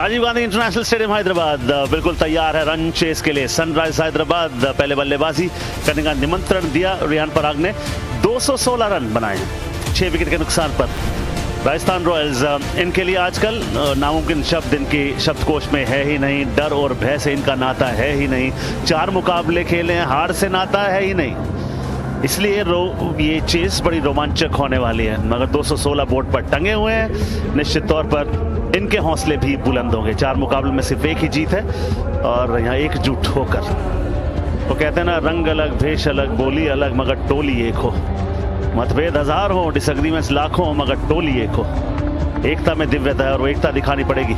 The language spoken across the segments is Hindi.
राजीव गांधी इंटरनेशनल स्टेडियम हैदराबाद बिल्कुल तैयार है रन चेस के लिए। सनराइज हैदराबाद पहले बल्लेबाजी करने का निमंत्रण दिया। रियान पराग ने 216 रन बनाए हैं 6 विकेट के नुकसान पर। राजस्थान रॉयल्स इनके लिए आजकल नामुमकिन शब्द इनके शब्दकोश में है ही नहीं। डर और भय से इनका नाता है ही नहीं। 4 मुकाबले खेले हैं, हार से नाता है ही नहीं। इसलिए ये चेस बड़ी रोमांचक होने वाली है। मगर 216 बोर्ड पर टंगे हुए हैं, निश्चित तौर पर इनके हौसले भी बुलंद होंगे। 4 मुकाबले में सिर्फ एक ही जीत है और यहाँ एकजुट होकर वो कहते हैं ना, रंग अलग भेष अलग बोली अलग मगर टोली एक हो। मतभेद हजार हो, डिसएग्रीमेंट्स लाखों हो, मगर टोली एक हो। एकता में दिव्यता है और वो एकता दिखानी पड़ेगी।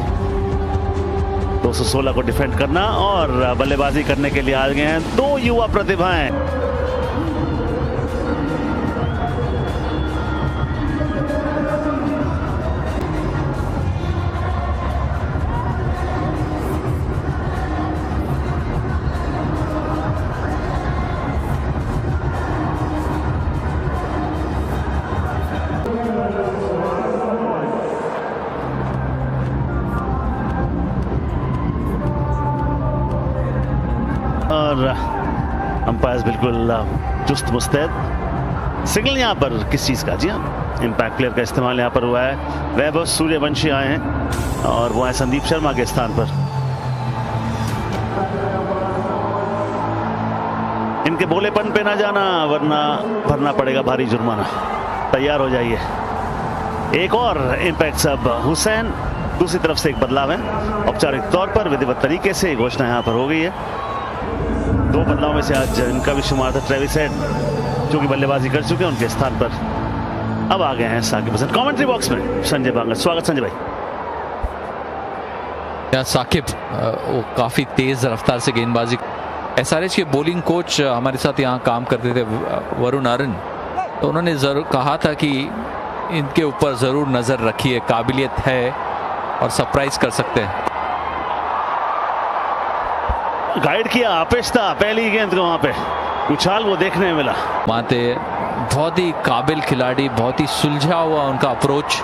216 को डिफेंड करना और बल्लेबाजी करने के लिए आ गए हैं 2 युवा प्रतिभाएं। और अंपायर्स बिल्कुल चुस्त मुस्तैद। सिग्नल यहाँ पर किस चीज़ का? जी हाँ, इम्पैक्ट प्लेयर का इस्तेमाल यहाँ पर हुआ है। वैभव सूर्यवंशी आए हैं और वो है संदीप शर्मा के स्थान पर। इनके बोलेपन पे ना जाना, वरना भरना पड़ेगा भारी जुर्माना। तैयार हो जाइए। एक और इम्पैक्ट सब हुसैन। दूसरी तरफ से एक बदलाव है। औपचारिक तौर पर विधिवत तरीके से घोषणा यहाँ पर हो गई है। 2 बदलाव में से आज इनका भी शुमार था। ट्रेविस हेड जो कि बल्लेबाजी कर चुके हैं, उनके स्थान पर अब आ गए हैं साकिब हसन। कमेंट्री बॉक्स में संजय बांगर। स्वागत संजय भाई। साकिब वो काफी तेज रफ्तार से गेंदबाजी। एसआरएच के बॉलिंग कोच हमारे साथ यहाँ काम करते थे, वरुण आर्यन, तो उन्होंने जरूर कहा था कि इनके ऊपर जरूर नजर रखिए, काबिलियत है और सरप्राइज कर सकते हैं। गाइड किया आपेश था पहली गेंद को, वहां पे उछाल वो देखने में मिला। माते बहुत ही काबिल खिलाड़ी, बहुत ही सुलझा हुआ उनका अप्रोच।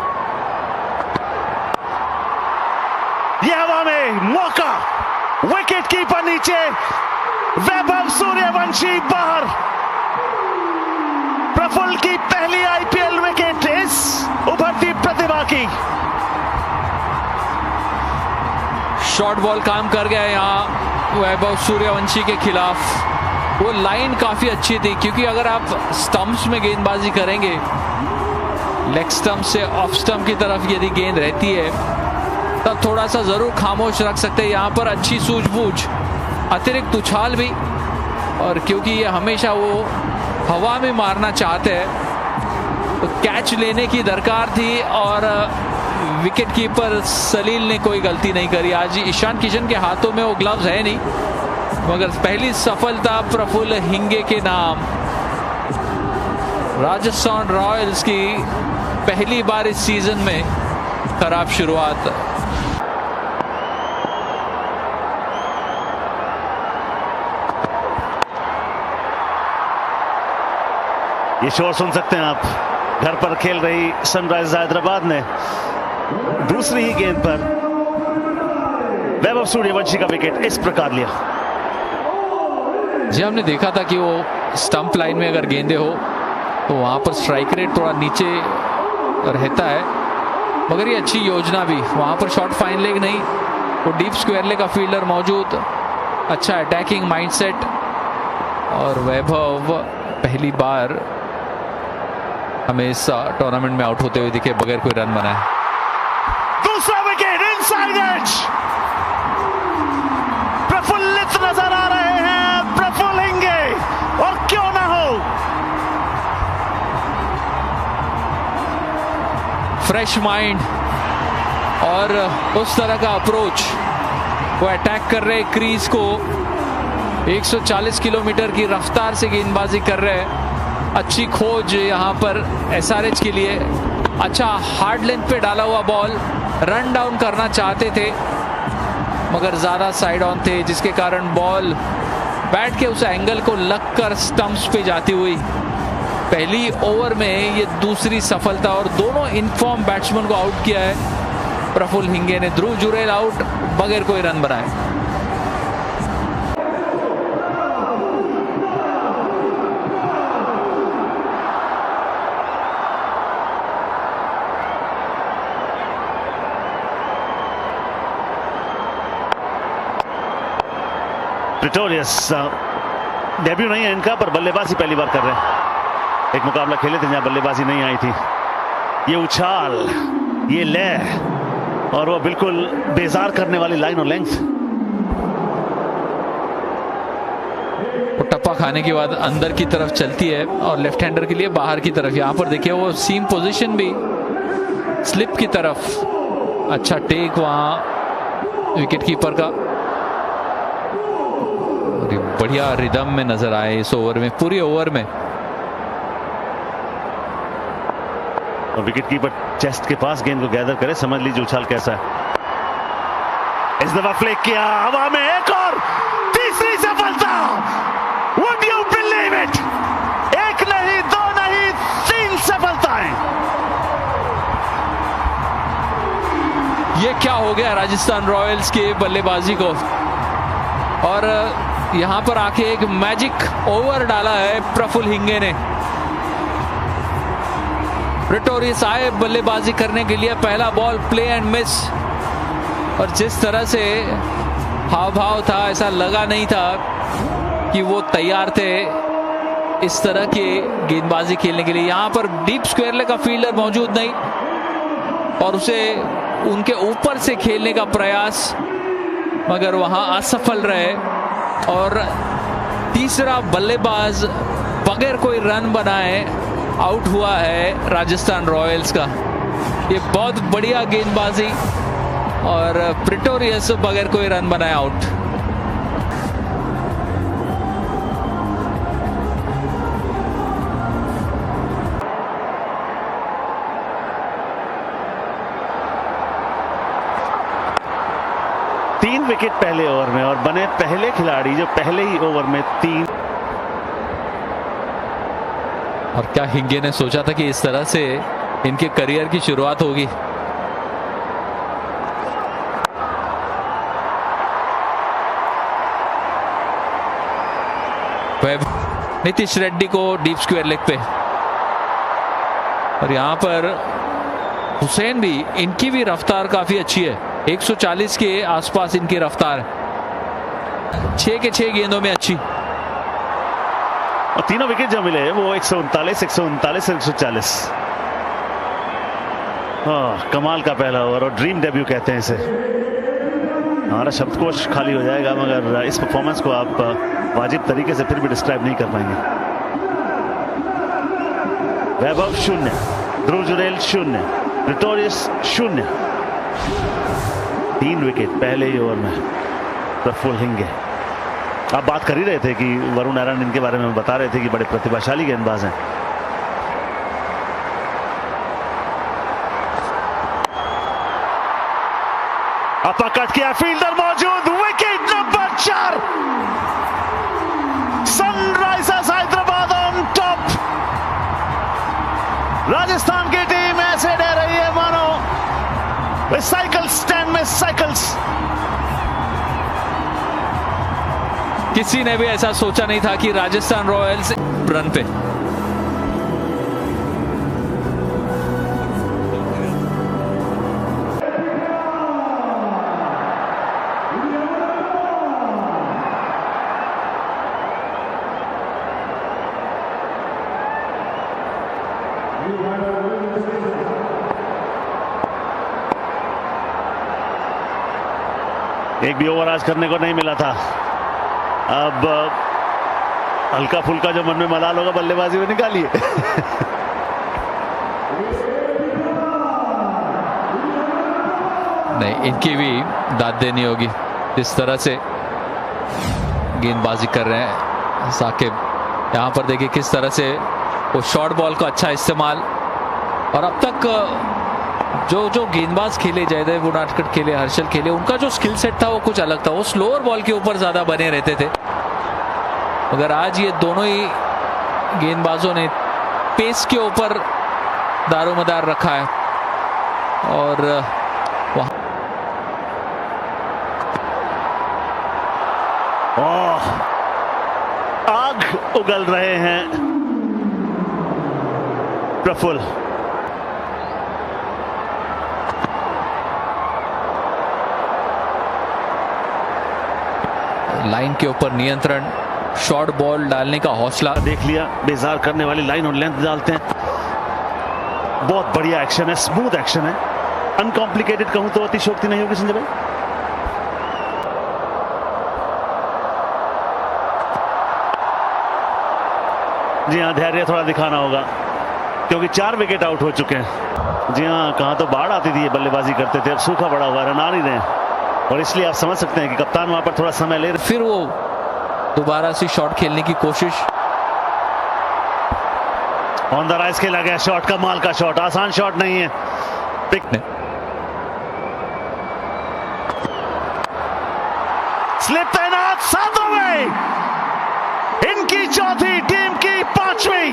ये हवा में मौका, विकेट कीपर नीचे, वैभव सूर्यवंशी बाहर। प्रफुल्ल की पहली आईपीएल विकेट इस उभरती प्रतिभा की। शॉर्ट बॉल काम कर गया यहाँ वैभव सूर्यवंशी के खिलाफ। वो लाइन काफी अच्छी थी, क्योंकि अगर आप स्टंप्स में गेंदबाजी करेंगे, लेग स्टंप से ऑफ स्टंप की तरफ यदि गेंद रहती है, तब थोड़ा सा जरूर खामोश रख सकते हैं। यहाँ पर अच्छी सूझबूझ, अतिरिक्त उछाल भी, और क्योंकि ये हमेशा वो हवा में मारना चाहते हैं, तो कैच लेने की दरकार थी और विकेट कीपर सलील ने कोई गलती नहीं करी। आज ईशान किशन के हाथों में वो ग्लव्स है नहीं, मगर पहली सफलता प्रफुल्ल हिंगे के नाम। राजस्थान रॉयल्स की पहली बार इस सीजन में खराब शुरुआत। ये शोर सुन सकते हैं आप। घर पर खेल रही सनराइजर्स हैदराबाद ने दूसरी ही गेंद पर वैभव सूर्यवंशी का विकेट इस प्रकार लिया। जी, हमने देखा था कि वो स्टंप लाइन में अगर गेंदे हो तो वहां पर स्ट्राइक रेट थोड़ा नीचे रहता है, मगर ये अच्छी योजना भी। वहां पर शॉर्ट फाइन लेग नहीं, वो डीप स्क्वायर लेग का फील्डर मौजूद, अच्छा अटैकिंग माइंडसेट। और वैभव पहली बार हमें इस टूर्नामेंट में आउट होते हुए दिखे बगैर कोई रन बनाए। दूसरा विकेट इनसाइड एज। प्रफुल्लित नजर आ रहे हैं प्रफुल्ल हिंगे, और क्यों ना हो। फ्रेश माइंड और उस तरह का अप्रोच, वो अटैक कर रहे क्रीज को, 140 किलोमीटर की रफ्तार से गेंदबाजी कर रहे हैं। अच्छी खोज यहाँ पर एसआरएच के लिए। अच्छा हार्ड लेंथ पे डाला हुआ बॉल, रन डाउन करना चाहते थे मगर ज्यादा साइड ऑन थे, जिसके कारण बॉल बैट के उस एंगल को लगकर स्टंप्स पे जाती हुई पहली ओवर में ये दूसरी सफलता, और दोनों इनफॉर्म बैट्समैन को आउट किया है। प्रफुल्ल हिंगे ने ध्रुव जुरेल आउट बगैर कोई रन बनाए। प्रिटोरियस डेब्यू नहीं है इनका, पर बल्लेबाजी पहली बार कर रहे हैं। एक मुकाबला खेले थे जहां बल्लेबाजी नहीं आई थी। ये उछाल, ये लय और वो बिल्कुल बेजार करने वाली लाइन और लेंथ। टप्पा खाने के बाद अंदर की तरफ चलती है और लेफ्ट हैंडर के लिए बाहर की तरफ। यहां पर देखिए वो सीम पोजीशन भी स्लिप की तरफ। अच्छा टेक वहां विकेट कीपर का, बढ़िया रिदम में नजर आए इस ओवर में, पूरी ओवर में। और विकेट कीपर चेस्ट के पास गेंद को गैदर करे, समझ लीजिए उछाल कैसा है। इस दफा फ्लिक किया हवा में, एक और तीसरी सफलता। Would you believe it? एक नहीं, दो नहीं, 3 सफलताएं। ये क्या हो गया राजस्थान रॉयल्स के बल्लेबाजी को। और यहां पर आके एक मैजिक ओवर डाला है प्रफुल्ल हिंगे ने। प्रिटोरियस आए बल्लेबाजी करने के लिए, पहला बॉल प्ले एंड मिस। और जिस तरह से हाव भाव था, ऐसा लगा नहीं था कि वो तैयार थे इस तरह की गेंदबाजी खेलने के लिए। यहां पर डीप स्क्वायर लेग का फील्डर मौजूद नहीं और उसे उनके ऊपर से खेलने का प्रयास, मगर वहां असफल रहे। और तीसरा बल्लेबाज बगैर कोई रन बनाए आउट हुआ है राजस्थान रॉयल्स का। ये बहुत बढ़िया गेंदबाजी और प्रिटोरियस बगैर कोई रन बनाए आउट। तीन विकेट पहले ओवर में और बने पहले खिलाड़ी जो पहले ही ओवर में 3। और क्या हिंगे ने सोचा था कि इस तरह से इनके करियर की शुरुआत होगी। नीतीश रेड्डी को डीप स्क्वायर लेग पे। और यहां पर हुसैन भी, इनकी भी रफ्तार काफी अच्छी है, 140 के आसपास इनकी रफ्तार है। 6 के 6 गेंदों में अच्छी। और तीनों विकेट जो मिले वो 139, 139 और 140। कमाल का पहला ओवर और ड्रीम डेब्यू कहते हैं इसे। हमारा शब्दकोश खाली हो जाएगा मगर इस परफॉर्मेंस को आप वाजिब तरीके से फिर भी डिस्क्राइब नहीं कर पाएंगे। वैभव 0, ध्रुव जुरेल 0, प्रिटोरियस 0। 3 विकेट पहले ही ओवर में प्रफुल्ल हिंगे। आप बात कर ही रहे थे कि वरुण नारायण इनके बारे में बता रहे थे कि बड़े प्रतिभाशाली गेंदबाज हैं। अपकट किया, फील्डर मौजूद, wicket number 4। Sunrisers Hyderabad on top. Rajasthan की टीम ऐसे डर रही है मानो साइकिल स्टैंड में साइकिल्स। किसी ने भी ऐसा सोचा नहीं था कि राजस्थान रॉयल्स रन पे। एक भी ओवर आज करने को नहीं मिला था। अब हल्का फुल्का जो मन में मलाल होगा बल्लेबाजी में निकालिए। नहीं, इनकी भी दाद देनी होगी जिस तरह से गेंदबाजी कर रहे हैं साकिब। यहां पर देखिए किस तरह से वो शॉर्ट बॉल का अच्छा इस्तेमाल। और अब तक जो गेंदबाज खेले, जयदेव उनादकट खेले, हर्षल खेले, उनका जो स्किल सेट था वो कुछ अलग था। वो स्लोअर बॉल के ऊपर ज्यादा बने रहते थे, मगर आज ये दोनों ही गेंदबाजों ने पेस के ऊपर दारोमदार रखा है। और आग उगल रहे हैं प्रफुल्ल। लाइन के ऊपर नियंत्रण, शॉर्ट बॉल डालने का हौसला। देख लिया, बेजार करने वाली लाइन और लेंथ डालते हैं। बहुत बढ़िया एक्शन है, स्मूथ एक्शन है, अनकॉम्प्लिकेटेड कहूं तो अतिशोक्ति नहीं होगी संजय भाई। जी हाँ, धैर्य थोड़ा दिखाना होगा क्योंकि 4 विकेट आउट हो चुके हैं। जी हाँ, कहां तो बाढ़ आती थी, ये बल्लेबाजी करते थे, अब सूखा पड़ा हुआ, रन आ नहीं रहे और इसलिए आप समझ सकते हैं कि कप्तान वहां पर थोड़ा समय ले रहे। फिर वो दोबारा से शॉट खेलने की कोशिश। ऑन द राइज खेला गया शॉट, कमाल का शॉट, आसान शॉट नहीं है। स्लिप तैनात, 7 ओवर, इनकी चौथी, टीम की 5वीं।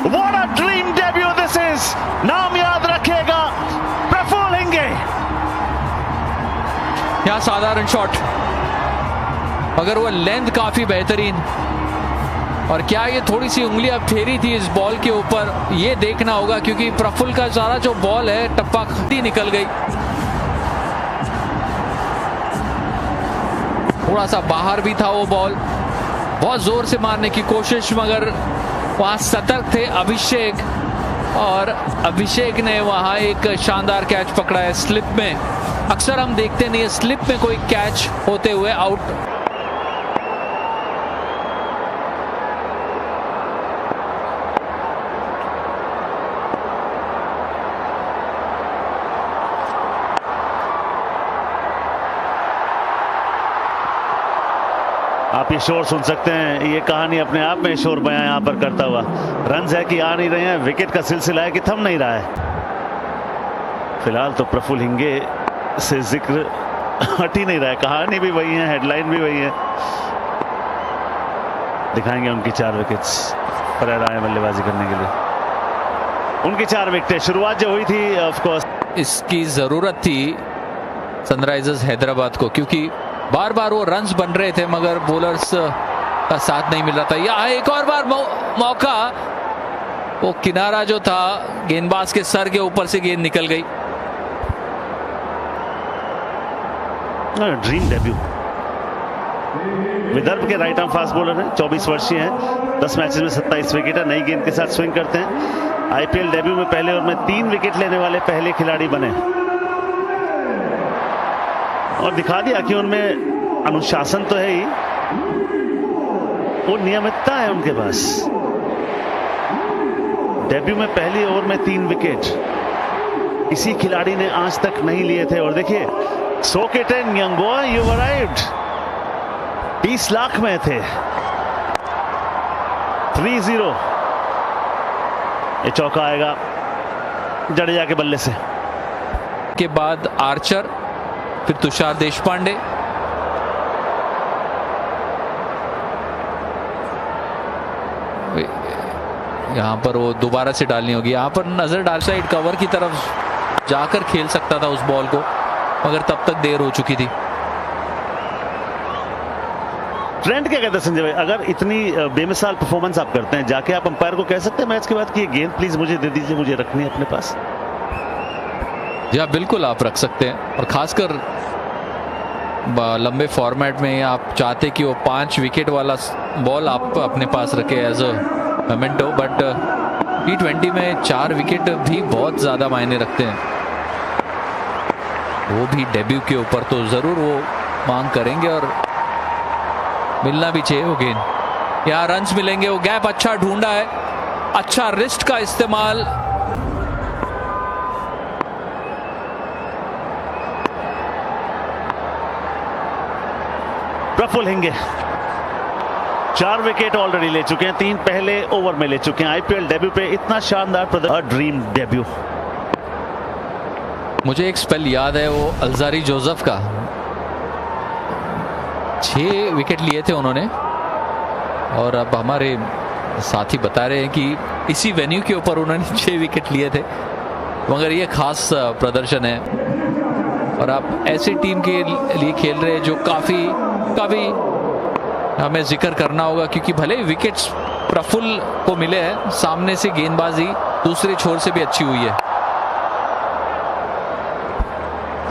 What a dream debut this is. नाम याद रखिएगा, प्रफुल्ल हिंगे। यहाँ साधारण शॉट, मगर वो लेंथ काफी बेहतरीन। और क्या ये थोड़ी सी उंगली अब फेरी थी इस बॉल के ऊपर, ये देखना होगा क्योंकि प्रफुल्ल का सारा जो बॉल है टप्पा खती निकल गई। थोड़ा सा बाहर भी था वो बॉल, बहुत जोर से मारने की कोशिश, मगर वहां सतर्क थे अभिषेक और अभिषेक ने वहां एक शानदार कैच पकड़ा है स्लिप में। अक्सर हम देखते नहीं है स्लिप में कोई कैच होते हुए आउट। आप ये शोर सुन सकते हैं, ये कहानी अपने आप में शोर बयां यहां पर करता हुआ। रन्स है कि आ नहीं रहे हैं, विकेट का सिलसिला है कि थम नहीं रहा है। फिलहाल तो प्रफुल्ल हिंगे से जिक्र हट ही नहीं रहा है, कहानी भी वही है, हेडलाइन भी वही है। दिखाएंगे उनकी 4 विकेट्स, परेरा आए बल्लेबाजी करने के लिए। उनकी 4 विकेटें, शुरुआत जो हुई थी ऑफ कोर्स इसकी जरूरत थी सनराइजर्स हैदराबाद को, क्योंकि बार बार वो रन्स बन रहे थे मगर बॉलर्स का साथ नहीं मिल रहा था। यहाँ एक और बार मौका, वो किनारा जो था गेंदबाज के सर के ऊपर से गेंद निकल गई। Dream debut. विदर्भ के राइट आर्म फास्ट बॉलर हैं, 24 वर्षीय हैं, 10 मैचेस में 27 विकेट है, नई गेंद के साथ स्विंग करते हैं। आईपीएल डेब्यू में पहले ओवर में 3 विकेट लेने वाले पहले खिलाड़ी बने और दिखा दिया कि उनमें अनुशासन तो है ही, वो नियमितता है उनके पास। डेब्यू में पहली ओवर में 3 विकेट किसी खिलाड़ी ने आज तक नहीं लिए थे। और देखिए, सो के 10 young boy, you arrived. 20 lakh में थे। 3-0 ये चौका आएगा जडेजा के बल्ले से। के बाद आर्चर, फिर तुषार देशपांडे। यहां पर वो दोबारा से डालनी होगी, यहां पर नजर डाल साइड कवर की तरफ जाकर खेल सकता था उस बॉल को, मगर तब तक देर हो चुकी थी। ट्रेंड क्या कहते हैं संजय भाई, अगर इतनी बेमिसाल परफॉर्मेंस आप करते हैं, जाके आप अंपायर को कह सकते हैं मैच के बाद कि ये गेंद प्लीज मुझे दे दीजिए, मुझे रखनी है अपने पास? या बिल्कुल आप रख सकते हैं, और खासकर लंबे फॉर्मेट में आप चाहते कि वो 5 विकेट वाला बॉल आप अपने पास रखे as a memento. But T20 में 4 विकेट भी बहुत ज्यादा मायने रखते हैं, वो भी डेब्यू के ऊपर, तो जरूर वो मांग करेंगे और मिलना भी चाहिए वो गेंद। यहाँ रन्स मिलेंगे, वो गैप अच्छा ढूंढा है, अच्छा रिस्ट का इस्तेमाल। प्रफुल्ल हिंगे 4 विकेट ऑलरेडी ले चुके हैं, 3 पहले ओवर में ले चुके हैं। आईपीएल डेब्यू पे इतना शानदार प्रदर्शन, ड्रीम डेब्यू। मुझे एक स्पेल याद है, वो अल्जारी जोसेफ का, 6 विकेट लिए थे उन्होंने, और अब हमारे साथी बता रहे हैं कि इसी वेन्यू के ऊपर उन्होंने 6 विकेट लिए थे। मगर ये खास प्रदर्शन है, और आप ऐसी टीम के लिए खेल रहे हैं जो काफी हमें जिक्र करना होगा, क्योंकि भले ही विकेट्स प्रफुल्ल को मिले हैं, सामने से गेंदबाजी दूसरे छोर से भी अच्छी हुई है।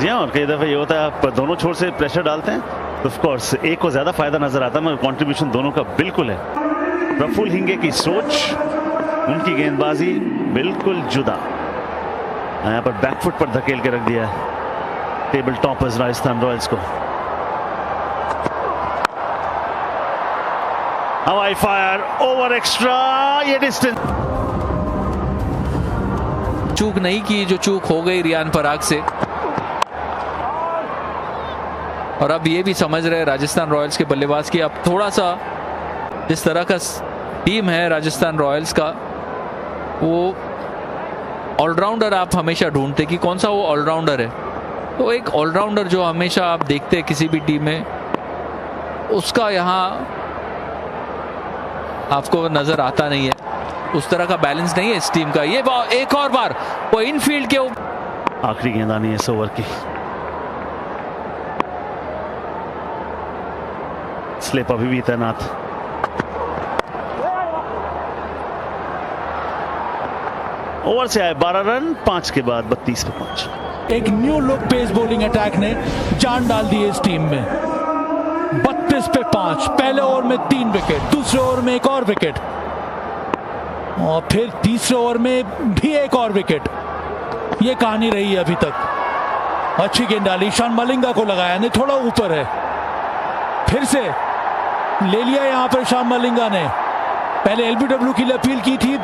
जी हाँ, और कई दफे ये होता है आप दोनों छोर से प्रेशर डालते हैं तो ऑफ कोर्स एक को ज्यादा फायदा नजर आता है, मगर कंट्रीब्यूशन दोनों का बिल्कुल है। प्रफुल्ल हिंगे की सोच, उनकी गेंदबाजी बिल्कुल जुदा। यहाँ पर बैकफुट पर धकेल के रख दिया है टेबल टॉपर्स राजस्थान रॉयल्स को। हवाई फायर ओवर एक्स्ट्रा, ये डिस्टेंस चूक नहीं की जो चूक हो गई रियान पराग से। और अब ये भी समझ रहे राजस्थान रॉयल्स के बल्लेबाज की अब थोड़ा सा जिस तरह का टीम है राजस्थान रॉयल्स का, वो ऑलराउंडर आप हमेशा ढूंढते कि कौन सा वो ऑलराउंडर है। तो एक ऑलराउंडर जो हमेशा आप देखते हैं किसी भी टीम में, उसका यहाँ आपको नजर आता नहीं है। उस तरह का बैलेंस नहीं है इस टीम का। ये एक और बार वो इनफील्ड के आखिरी गेंदबाजी है इस ओवर की। स्लिप अभी भी तैनात। ओवर से आए 12 रन, 5 के बाद 32 पे 5। एक new look pace bowling attack ने जान डाल दी है इस टीम में। 32 पे 5, पहले ओवर में 3 विकेट, दूसरे ओवर में एक और विकेट, और फिर तीसरे ओवर में भी एक और विकेट। ये कहानी रही है अभी तक। अच्छी गेंद डाली, ईशान मलिंगा को लगाया, नहीं थोड़ा ऊपर है, फिर से ले लिया यहां पर ईशान मलिंगा ने। पहले एलबीडब्ल्यू की लिए अपील की थी,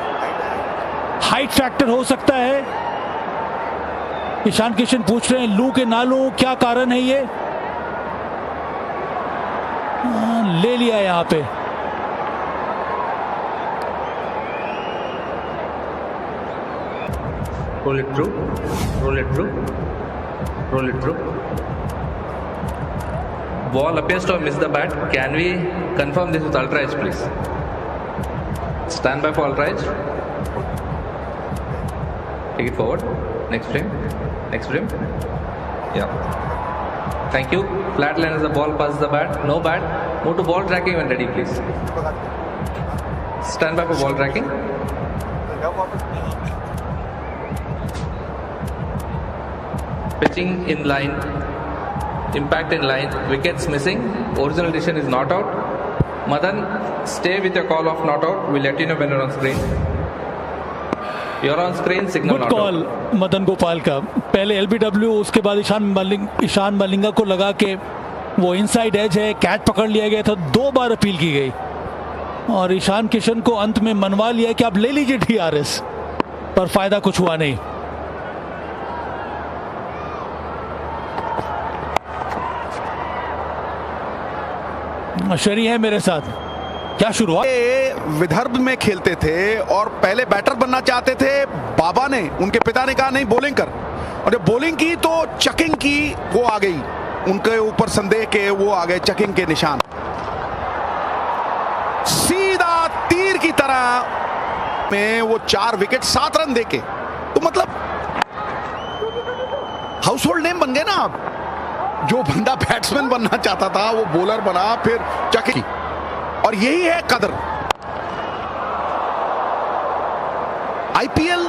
हाइट फैक्टर हो सकता है। ईशान किशन पूछ रहे हैं लूं के ना लूं, क्या कारण है ये। ले लिया यहां पे। Roll it through, roll it through, roll it through. Ball appears to have missed the bat. Can we confirm this with ultra edge, please? Stand by for ultra edge. Take it forward. Next frame. Next frame. Yeah. Thank you. Flat line as the ball passes the bat. No bat. Move to ball tracking when ready, please. Stand by for ball tracking. Pitching in line. Impact in line. Wickets missing. Original decision is not out. Madan, stay with your call of not out. We'll let you know when you're on screen. You're on screen. Signal good not call out. Madan Gopal का। पहले एलबीडब्ल्यू, उसके बाद ईशान मलिंगा को लगा के वो इनसाइड एज है, कैच पकड़ लिया गया था। 2 बार अपील की गई और ईशान किशन को अंत में मनवा लिया कि आप ले लीजिए DRS, पर फायदा कुछ हुआ नहीं। शरी है मेरे साथ। क्या शुरुआत। विदर्भ में खेलते थे और पहले बैटर बनना चाहते थे। बाबा ने, उनके पिता ने कहा नहीं बॉलिंग कर, और जब बॉलिंग की तो चकिंग की, वो आ गई उनके ऊपर संदेह के, वो आ गए चकिंग के निशान। सीधा तीर की तरह में वो 4 विकेट 7 रन देके, तो मतलब हाउस होल्ड नेम बन गए ना आप। जो बंदा बैट्समैन बनना चाहता था वो बॉलर बना, फिर चकिंग, और यही है कदर। आईपीएल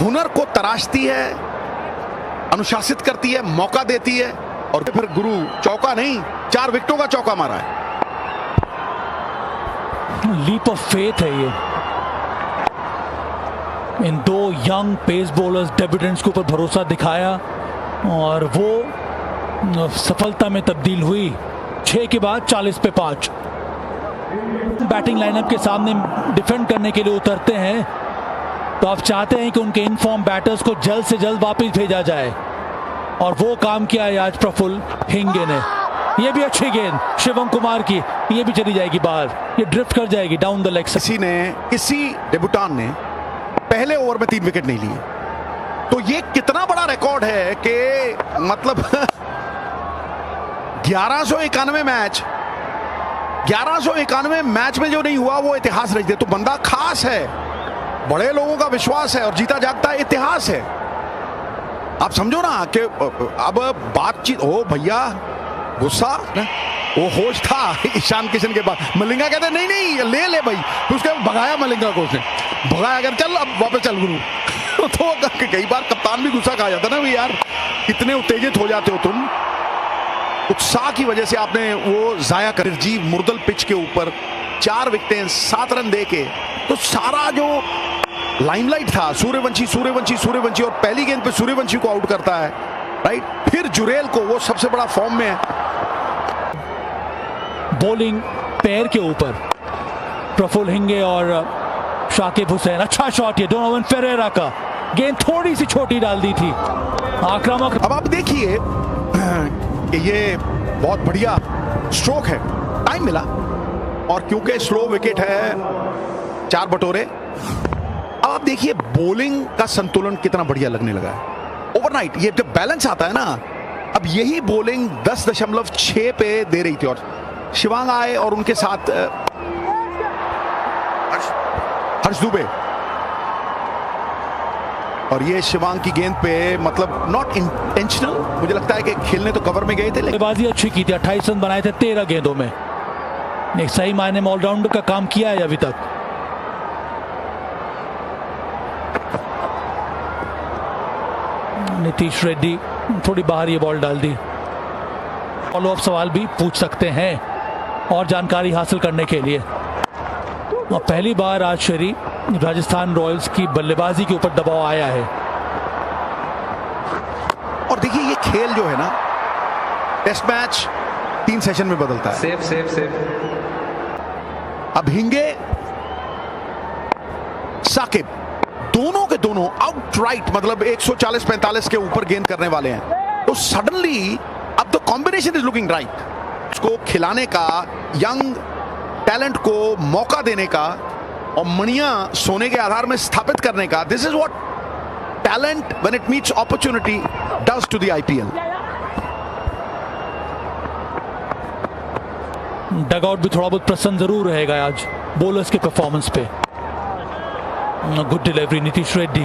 हुनर को तराशती है, अनुशासित करती है, मौका देती है, और फिर गुरु चौका नहीं 4 विकेटों का चौका मारा है। लीप ऑफ फेथ है ये। इन 2 यंग पेस बॉलर्स डेब्यूटेंट्स के ऊपर भरोसा दिखाया और वो सफलता में तब्दील हुई। 6 के बाद 40 पे 5। बैटिंग लाइनअप के सामने डिफेंड करने के लिए उतरते हैं, तो आप चाहते हैं कि उनके इनफॉर्म बैटर्स को जल्द से जल्द वापस भेजा जाए, और वो काम किया है आज प्रफुल्ल हिंगे ने। ये भी अच्छी गेंद शिवम कुमार की, ये भी चली जाएगी बाहर, ये ड्रिफ्ट कर जाएगी डाउन द लेग। किसी डेब्यूटान ने पहले ओवर में 3 विकेट नहीं लिए, तो ये कितना बड़ा रिकॉर्ड है कि मतलब 1191 मैच में जो नहीं हुआ वो इतिहास रच दे। तो बंदा खास है, बड़े लोगों का विश्वास है और जीता जागता इतिहास है। आप समझो ना कि अब बातचीत हो, भैया गुस्सा वो होश था ईशान किशन के पास। मलिंगा कहते नहीं नहीं ले ले भाई, तो उसके भगाया मलिंगा को, उसने भगाया, अगर चल अब वापस चल गुरु। तो कई बार कप्तान भी गुस्सा खा जाता ना भी यार, इतने उत्तेजित हो जाते हो तुम, उत्साह की वजह से आपने वो जाया कर। जी मुर्दल पिच के ऊपर 4 विकेटें 7 रन दे के, तो सारा जो लाइमलाइट था सूर्यवंशी सूर्यवंशी सूर्यवंशी, और पहली गेंद पे सूर्यवंशी को आउट करता है, राइट। फिर जुरेल को, वो सबसे बड़ा फॉर्म में है। बॉलिंग पैर के ऊपर प्रफुल्ल हिंगे और शाकिब हुसैन, अच्छा शॉट ये डोनोवन फेरेरा का, गेंद थोड़ी सी छोटी डाल दी थी आक्रामक। अब आप देखिए कि ये बहुत बढ़िया स्ट्रोक है, टाइम मिला, और क्योंकि स्लो विकेट है 4 बटोरे। अब आप देखिए बॉलिंग का संतुलन कितना बढ़िया लगने लगा है ओवरनाइट। ये जब बैलेंस आता है ना, अब यही बॉलिंग 10.6 पे दे रही थी, और शिवांग आए और उनके साथ हर्ष दुबे, और ये शिवांग की गेंद पे मतलब नॉट इंटेंशनल, मुझे लगता है कि खेलने तो कवर में गए थे, बल्लेबाजी अच्छी की थी, 28 रन बनाए थे 13 गेंदों में, एक सही मायने में ऑलराउंडर का काम किया है अभी तक। नीतीश रेड्डी थोड़ी बाहर ये बॉल डाल दी। फॉलो अप सवाल भी पूछ सकते हैं और जानकारी हासिल करने के लिए। और पहली बार आज शेरी राजस्थान रॉयल्स की बल्लेबाजी के ऊपर दबाव आया है। और देखिए ये खेल जो है ना, टेस्ट मैच 3 सेशन में बदलता है। Safe safe safe. अब हिंगे साकिब दोनों के दोनों आउटराइट, मतलब 140-45 के ऊपर गेंद करने वाले हैं, तो सडनली अब तो कॉम्बिनेशन इज लुकिंग राइट। उसको खिलाने का, यंग टैलेंट को मौका देने का, और मणियां सोने के आधार में स्थापित करने का। This is what talent when it meets opportunity does to the IPL. Dugout भी थोड़ा बहुत प्रसन्न जरूर रहेगा आज बॉलर्स के परफॉर्मेंस पे। गुड डिलीवरी नीतीश रेड्डी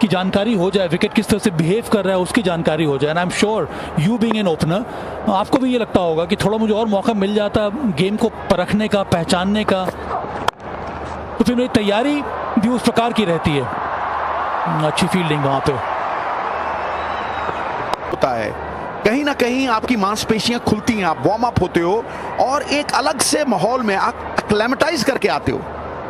की जानकारी हो जाए, विकेट किस तरह से बिहेव कर रहा है उसकी जानकारी हो जाए। And I am sure you being an opener, आपको भी ये लगता होगा कि थोड़ा मुझे और मौका मिल जाता गेम को परखने का, पहचानने का, तो फिर मेरी तैयारी भी उस प्रकार की रहती है। अच्छी फील्डिंग वहां पे होता है, कहीं ना कहीं आपकी मांसपेशियां खुलती हैं, आप वार्म अप होते हो और एक अलग से माहौल में आप एक्लेमेटाइज करके आते हो,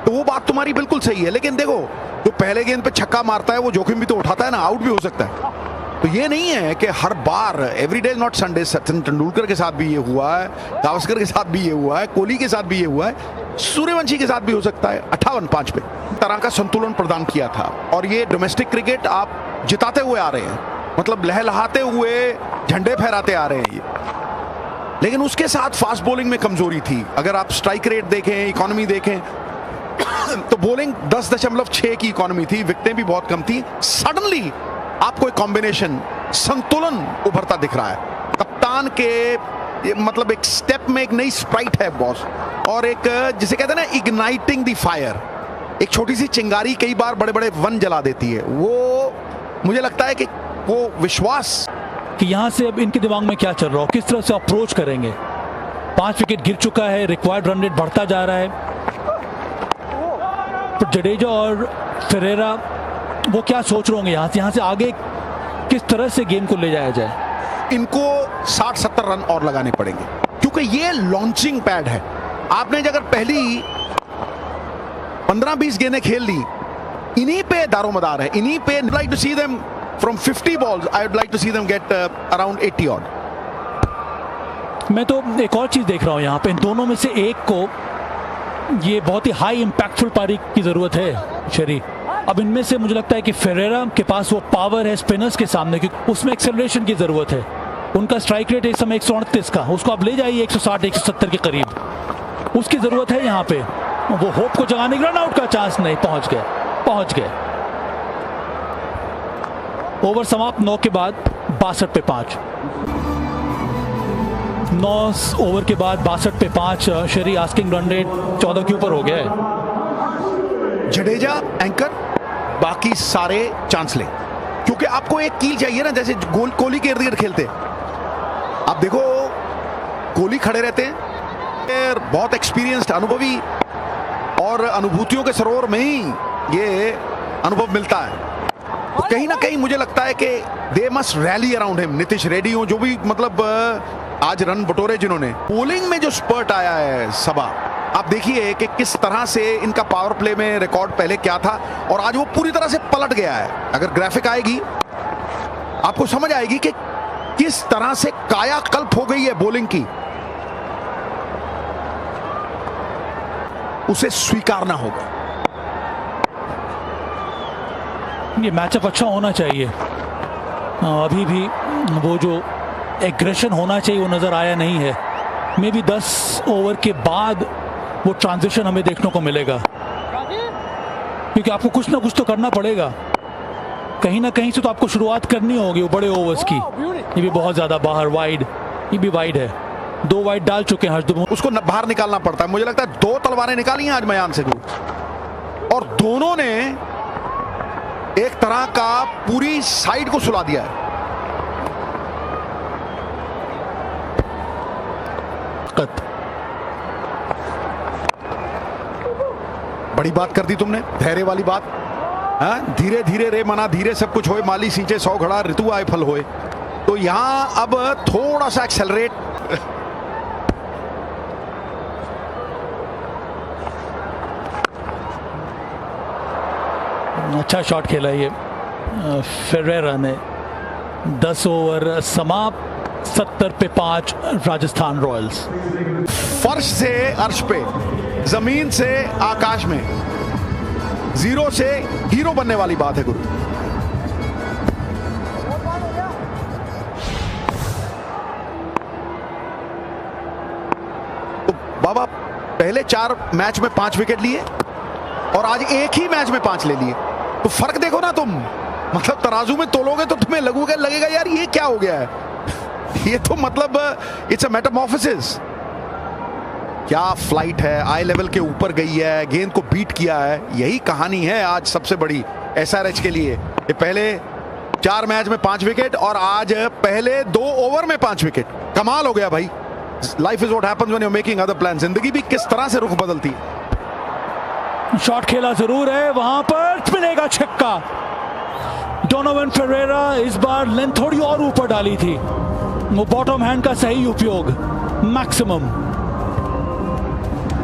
तो वो बात तुम्हारी बिल्कुल सही है। लेकिन देखो जो पहले गेंद पे छक्का मारता है वो जोखिम भी तो उठाता है ना, आउट भी हो सकता है। तो ये नहीं है कि हर बार everyday not Sunday. Sachin Tendulkar के साथ भी ये हुआ है, गावस्कर के साथ भी ये हुआ है, कोहली के साथ भी ये हुआ है, सूर्यवंशी के साथ भी हो सकता है। 58-5 पे तरह का संतुलन प्रदान किया था, और ये डोमेस्टिक क्रिकेट आप जिताते हुए आ रहे हैं, मतलब लहलहाते हुए झंडे फहराते आ रहे हैं ये। लेकिन उसके साथ फास्ट बॉलिंग में कमजोरी थी। अगर आप स्ट्राइक रेट देखें, इकोनॉमी देखें, तो बॉलिंग 10.6 की इकोनॉमी थी, विकेटें भी बहुत कम थी। सडनली आपको एक कॉम्बिनेशन, संतुलन उभरता दिख रहा है। कप्तान के मतलब एक स्टेप में एक नई स्प्राइट है बॉस, और एक जिसे कहते हैं ना इग्नाइटिंग द फायर, एक छोटी सी चिंगारी कई बार बड़े बड़े वन जला देती है। वो मुझे लगता है कि वो विश्वास कि यहां से अब इनके दिमाग में क्या चल रहा हो, किस तरह से अप्रोच करेंगे। 5 विकेट गिर चुका है, रिक्वायर्ड रन रेट बढ़ता जा रहा है। तो जडेजा और फेरेरा वो क्या सोच रहे होंगे यहां से आगे किस तरह से गेम को ले जाया जाए। इनको 60-70 रन और लगाने पड़ेंगे, क्योंकि ये लॉन्चिंग पैड है। आपने अगर पहली 15-20 गेंदें खेल ली, इन्हीं पे दारोमदार है, इन्हीं पे like to see them from 50 balls, I would like to see them get around 80 odd. मैं तो एक और चीज देख रहा हूं यहां पे, इन दोनों में से एक को ये बहुत ही हाई इंपैक्टफुल पारी की जरूरत है शरी। अब इनमें से मुझे लगता है कि फेरेरा के पास वो पावर है स्पिनर्स के सामने, क्योंकि उसमें एक्सेलरेशन की जरूरत है। उनका स्ट्राइक रेट इस समय 138 का, उसको आप ले जाइए 160-170 के करीब, उसकी जरूरत है यहाँ पे। वो होप को जगाने के रन आउट का चांस नहीं, पहुंच गए। ओवर समाप्त 9 के बाद 62 पे 5। 9 ओवर के बाद 62 पे 5। शेरी आस्किंग रन रेट 14 के ऊपर हो गया है। जडेजा एंकर, बाकी सारे चांस ले, क्योंकि आपको एक कील चाहिए ना, जैसे कोहली के इर्द गिर्द खेलते। आप देखो कोहली खड़े रहते हैं, बहुत एक्सपीरियंस्ड, अनुभवी, और अनुभूतियों के सरोवर में ही ये अनुभव मिलता है। तो कहीं ना कहीं मुझे लगता है कि they must rally around him. Nitish Reddy हो, जो भी मतलब आज रन बटोरे जिन्होंने, बॉलिंग में जो स्पर्ट आया है सबा, आप देखिए कि किस तरह से इनका पावर प्ले में रिकॉर्ड पहले क्या था और आज वो पूरी तरह से पलट गया है। अगर ग्राफिक आएगी आपको समझ आएगी कि किस तरह से कायाकल्प हो गई है बॉलिंग की, उसे स्वीकारना होगा। ये मैचअप अच्छा होना चाहिए। अभी भी वो जो एग्रेशन होना चाहिए वो नजर आया नहीं है। मे बी 10 ओवर के बाद वो ट्रांजिशन हमें देखने को मिलेगा, क्योंकि आपको कुछ ना कुछ तो करना पड़ेगा। कहीं ना कहीं से तो आपको शुरुआत करनी होगी वो बड़े ओवर्स की। ये भी बहुत ज्यादा बाहर, वाइड, ये भी वाइड है, 2 वाइड डाल चुके हैं हर्षदीप। उसको बाहर निकालना पड़ता है। मुझे लगता है 2 तलवारें निकाली हैं आज मयान से, और दोनों ने एक तरह का पूरी साइड को सुला दिया है। बड़ी बात कर दी तुमने, धैर्य वाली बात। धीरे धीरे रे मना धीरे सब कुछ होए, माली सींचे 100 घड़ा ऋतु आए फल होए। तो यहां अब थोड़ा सा एक्सेलरेट, अच्छा शॉट खेला ये फेरेरा ने। 10 ओवर समाप्त, 70 पे 5 राजस्थान रॉयल्स। फर्श से अर्श पे, जमीन से आकाश में, 0 से हीरो बनने वाली बात है गुरु। तो बाबा पहले 4 मैच में 5 विकेट लिए और आज एक ही मैच में 5 ले लिए। तो फर्क देखो ना तुम, मतलब तराजू में तोलोगे तो तुम्हें लगेगा यार ये क्या हो गया है। ये तो मतलब इट्स अ मेटामॉर्फोसिस। क्या फ्लाइट है, आई लेवल के ऊपर गई है, गेंद को बीट किया है। यही कहानी है आज सबसे बड़ी एसआरएच के लिए। ये पहले 4 मैच में 5 विकेट और आज पहले 2 ओवर में 5 विकेट। कमाल हो गया भाई। Life is what happens when you are making other plan. जिंदगी भी किस तरह से रुख बदलती है। शॉट खेला जरूर है, वहां पर मिलेगा छक्का। डोनोवन फेरेरा इस बार लेंथ थोड़ी और ऊपर डाली थी, वो बॉटम हैंड का सही उपयोग, मैक्सिमम।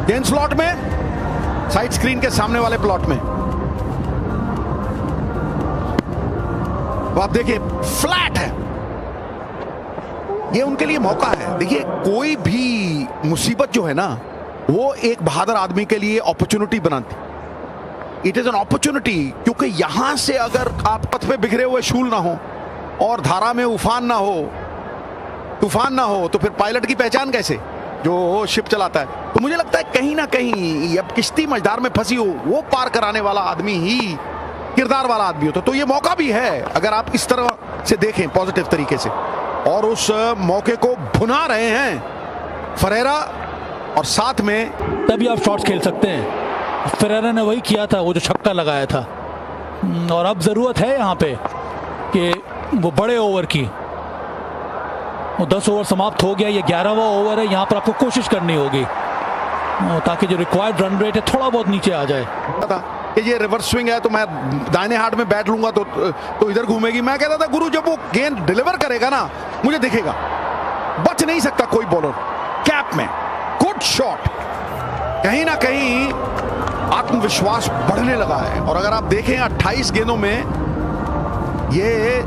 गेंद स्लॉट में, साइड स्क्रीन के सामने वाले प्लॉट में। आप देखिए फ्लैट है, ये उनके लिए मौका है। देखिए कोई भी मुसीबत जो है ना, वो एक बहादुर आदमी के लिए अपॉर्चुनिटी बनाती। इट इज एन अपॉर्चुनिटी, क्योंकि यहां से अगर आप पथ पे बिखरे हुए शूल ना हो और धारा में तूफान ना हो तो फिर पायलट की पहचान कैसे, जो शिप चलाता है। तो मुझे लगता है कहीं ना कहीं अब किश्ती मझधार में फंसी हो, वो पार कराने वाला आदमी ही किरदार वाला आदमी होता। तो ये मौका भी है अगर आप इस तरह से देखें पॉजिटिव तरीके से, और उस मौके को भुना रहे हैं फेरेरा, और साथ में तभी आप शॉट्स खेल सकते हैं। फेरेरा ने वही किया था, वो जो छक्का लगाया था। और अब जरूरत है यहाँ पे कि वो बड़े ओवर की, वो 10 ओवर समाप्त हो गया, ये 11वां ओवर है। यहाँ पर आपको कोशिश करनी होगी ताकि जो रिक्वायर्ड रन रेट है थोड़ा बहुत नीचे आ जाए। कि ये रिवर्स स्विंग है तो मैं दाहिने हाथ में बैट लूंगा तो इधर घूमेगी। मैं कहता था गुरु जब वो गेंद डिलीवर करेगा ना, मुझे दिखेगा, बच नहीं सकता कोई बॉलर। कैप में गुड शॉट, कहीं ना कहीं आत्मविश्वास बढ़ने लगा है। और अगर आप देखें 28 गेंदों में ये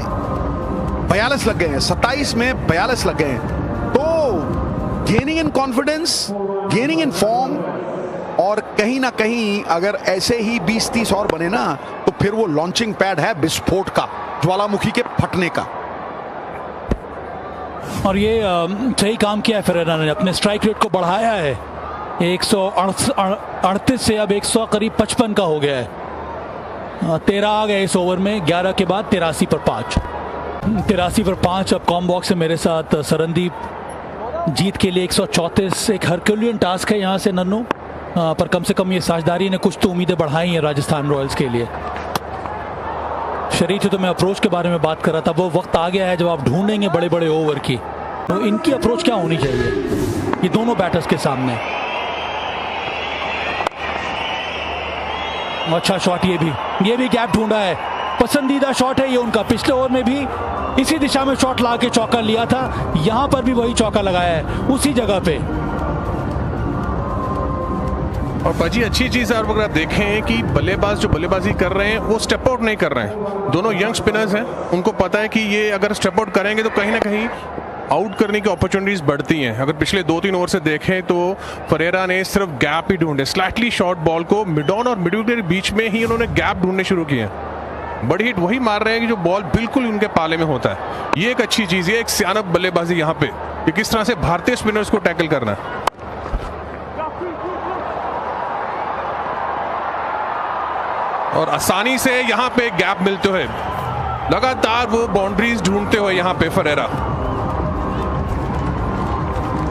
42 लग गए हैं, 27 में 42 लग गए हैं। तो gaining in confidence, gaining in form, और कहीं ना कहीं अगर ऐसे ही 20-30 और बने ना, तो फिर वो लॉन्चिंग पैड है विस्फोट का, ज्वालामुखी के फटने का। और ये सही काम किया है फेरेरा ने, अपने स्ट्राइक रेट को बढ़ाया है। 138 से अब 100 करीब 55 का हो गया है। 13 आ गए इस ओवर में, 11 के बाद 83 पर 5। 83 पर 5। अब कॉम बॉक्स है मेरे साथ सरनदीप। जीत के लिए 134 एक हरक्यूलियन टास्क है यहाँ से नन्नू, पर कम से कम ये साझेदारी ने कुछ तो उम्मीदें बढ़ाई हैं राजस्थान रॉयल्स के लिए। शरीफ तो मैं अप्रोच के बारे में बात कर रहा था, वो वक्त आ गया है जब आप ढूंढेंगे बड़े बड़े ओवर की। तो इनकी अप्रोच क्या होनी चाहिए ये दोनों बैटर्स के सामने? अच्छा शॉट, ये भी गैप ढूंढा है, पसंदीदा शॉट है ये उनका। पिछले ओवर में भी इसी दिशा में शॉट ला के चौका लिया था, यहां पर भी वही चौका लगाया है उसी जगह पे। और पाजी अच्छी चीज है, अगर आप देखें कि बल्लेबाज जो बल्लेबाजी कर रहे हैं वो स्टेप आउट नहीं कर रहे हैं। दोनों यंग स्पिनर्स हैं, उनको पता है कि ये अगर स्टेप आउट करेंगे तो कहीं ना कहीं आउट करने की अपॉर्चुनिटीज बढ़ती हैं। अगर पिछले 2-3 ओवर से देखें तो फरेरा ने सिर्फ गैप ही ढूंढे, स्लाइटली शॉर्ट बॉल को मिड ऑन और मिड विकेट के बीच में ही उन्होंने गैप ढूंढने शुरू किए। बड़ी हिट वही मार रहे हैं कि जो बॉल बिल्कुल उनके पाले में होता है। ये एक अच्छी चीज है, एक सियानत बल्लेबाजी यहाँ पे कि किस तरह से भारतीय स्पिनर्स को टैकल करना है। और आसानी से यहाँ पे गैप मिलते हुए लगातार वो बाउंड्रीज ढूंढते हुए यहाँ पे फरेरा।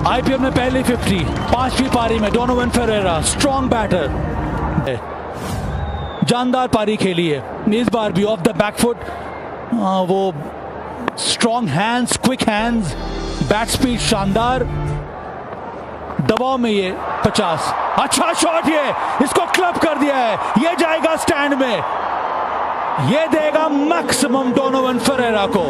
आईपीएल में पहली 50, 5वीं पारी में डोनोवन फेरेरा स्ट्रॉन्ग बैटर, जानदार पारी खेली है इस बार भी। ऑफ द बैकफुट, वो strong hands, quick hands, bat speed शानदार, दबाव में ये 50। अच्छा शॉट, ये इसको क्लब कर दिया है, ये जाएगा स्टैंड में, ये देगा मैक्सिमम डोनोवन फेरेरा को।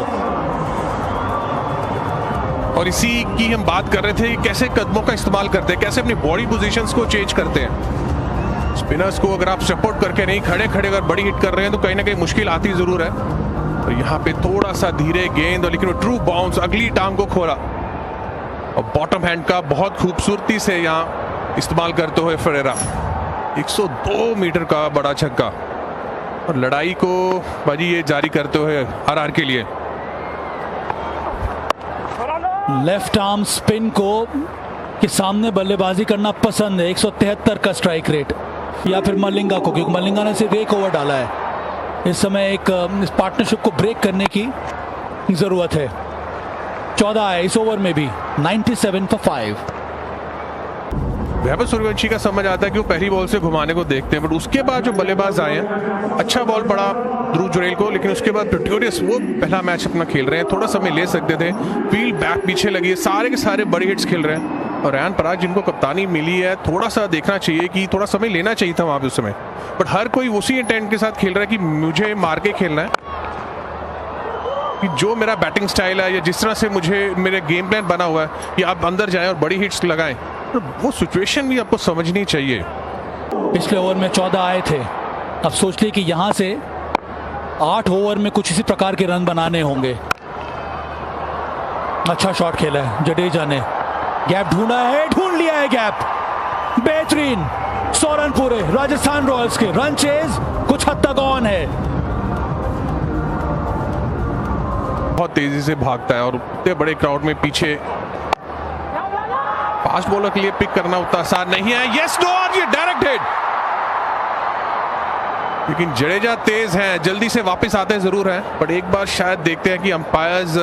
और इसी की हम बात कर रहे थे कि कैसे कदमों का इस्तेमाल करते हैं, कैसे अपनी बॉडी पोजीशंस को चेंज करते हैं। स्पिनर्स को अगर आप सपोर्ट करके नहीं, खड़े खड़े अगर बड़ी हिट कर रहे हैं तो कहीं ना कहीं मुश्किल आती जरूर है। और यहाँ पे थोड़ा सा धीरे गेंद, और लेकिन वो ट्रू बाउंस अगली टांग को खोला, और बॉटम हैंड का बहुत खूबसूरती से यहाँ इस्तेमाल करते हुए फरेरा 102 मीटर का बड़ा छक्का, और लड़ाई को बाजी ये जारी करते हुए आरआर के लिए। लेफ्ट आर्म स्पिन को के सामने बल्लेबाजी करना पसंद है, 173 का स्ट्राइक रेट, या फिर मलिंगा को, क्योंकि मलिंगा ने सिर्फ एक ओवर डाला है। इस समय इस पार्टनरशिप को ब्रेक करने की जरूरत है। 14 है इस ओवर में भी, 97 for 5। वैभव सूर्यवंशी का समझ आता है कि वो पहली बॉल से घुमाने को देखते हैं, बट उसके बाद जो बल्लेबाज आए हैं, अच्छा बॉल पड़ा ध्रुव जुरेल को, लेकिन उसके बाद प्रिटोरियस वो पहला मैच अपना खेल रहे हैं, थोड़ा समय ले सकते थे, फील्ड बैक पीछे लगी है, सारे के सारे बड़ी हिट्स खेल रहे हैं। और रेयान पराग जिनको कप्तानी मिली है, थोड़ा सा देखना चाहिए कि थोड़ा समय लेना चाहिए था वहां पे उस समय, बट हर कोई उसी इंटेंट के साथ खेल रहा है कि मुझे मार के खेलना है, कि जो मेरा बैटिंग स्टाइल है या जिस तरह से मुझे मेरे गेम प्लान बना हुआ है कि आप अंदर जाएं और बड़ी हिट्स लगाएं, तो वो सिचुएशन भी आपको समझनी चाहिए। पिछले ओवर में 14 आए थे, अब सोच लिए कि यहां से 8 ओवर में कुछ इसी प्रकार के रन बनाने होंगे। अच्छा शॉट खेला है जडेजा ने, गैप ढूंढा है, ढूंढ लिया है गैप, बेहतरीन। 100 रन पूरे राजस्थान रॉयल्स के, रन चेज कुछ हद तक ऑन है। बहुत तेजी से भागता है और इतने बड़े क्राउड में पीछे फास्ट बॉलर के लिए पिक करना उतना आसान नहीं है। यस नो, और ये डायरेक्ट हिट, लेकिन जडेजा तेज हैं, जल्दी से वापस आते जरूर हैं, बट एक बार शायद देखते हैं कि अंपायर्स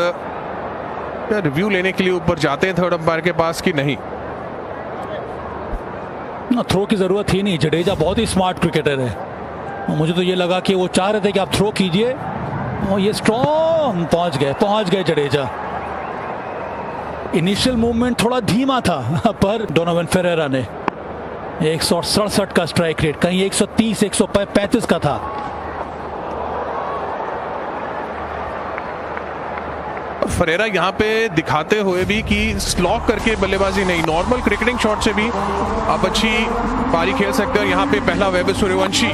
रिव्यू लेने के लिए ऊपर जाते हैं थर्ड अंपायर के पास कि नहीं। थ्रो की जरूरत ही नहीं, जडेजा बहुत ही स्मार्ट क्रिकेटर है। मुझे तो ये लगा कि वो चाह रहे थे कि आप थ्रो कीजिए, और ये स्ट्रॉन्ग पहुंच गए जडेजा। इनिशियल मूवमेंट थोड़ा धीमा था, पर डोनोवन फेरेरा ने 167 का स्ट्राइक रेट, कहीं 130 135 का था। फरेरा यहाँ पे दिखाते हुए भी कि स्लॉक करके बल्लेबाजी नहीं, नॉर्मल क्रिकेटिंग शॉट से भी आप अच्छी पारी खेल सकते हैं। यहाँ पे पहला वैभव सूर्यवंशी,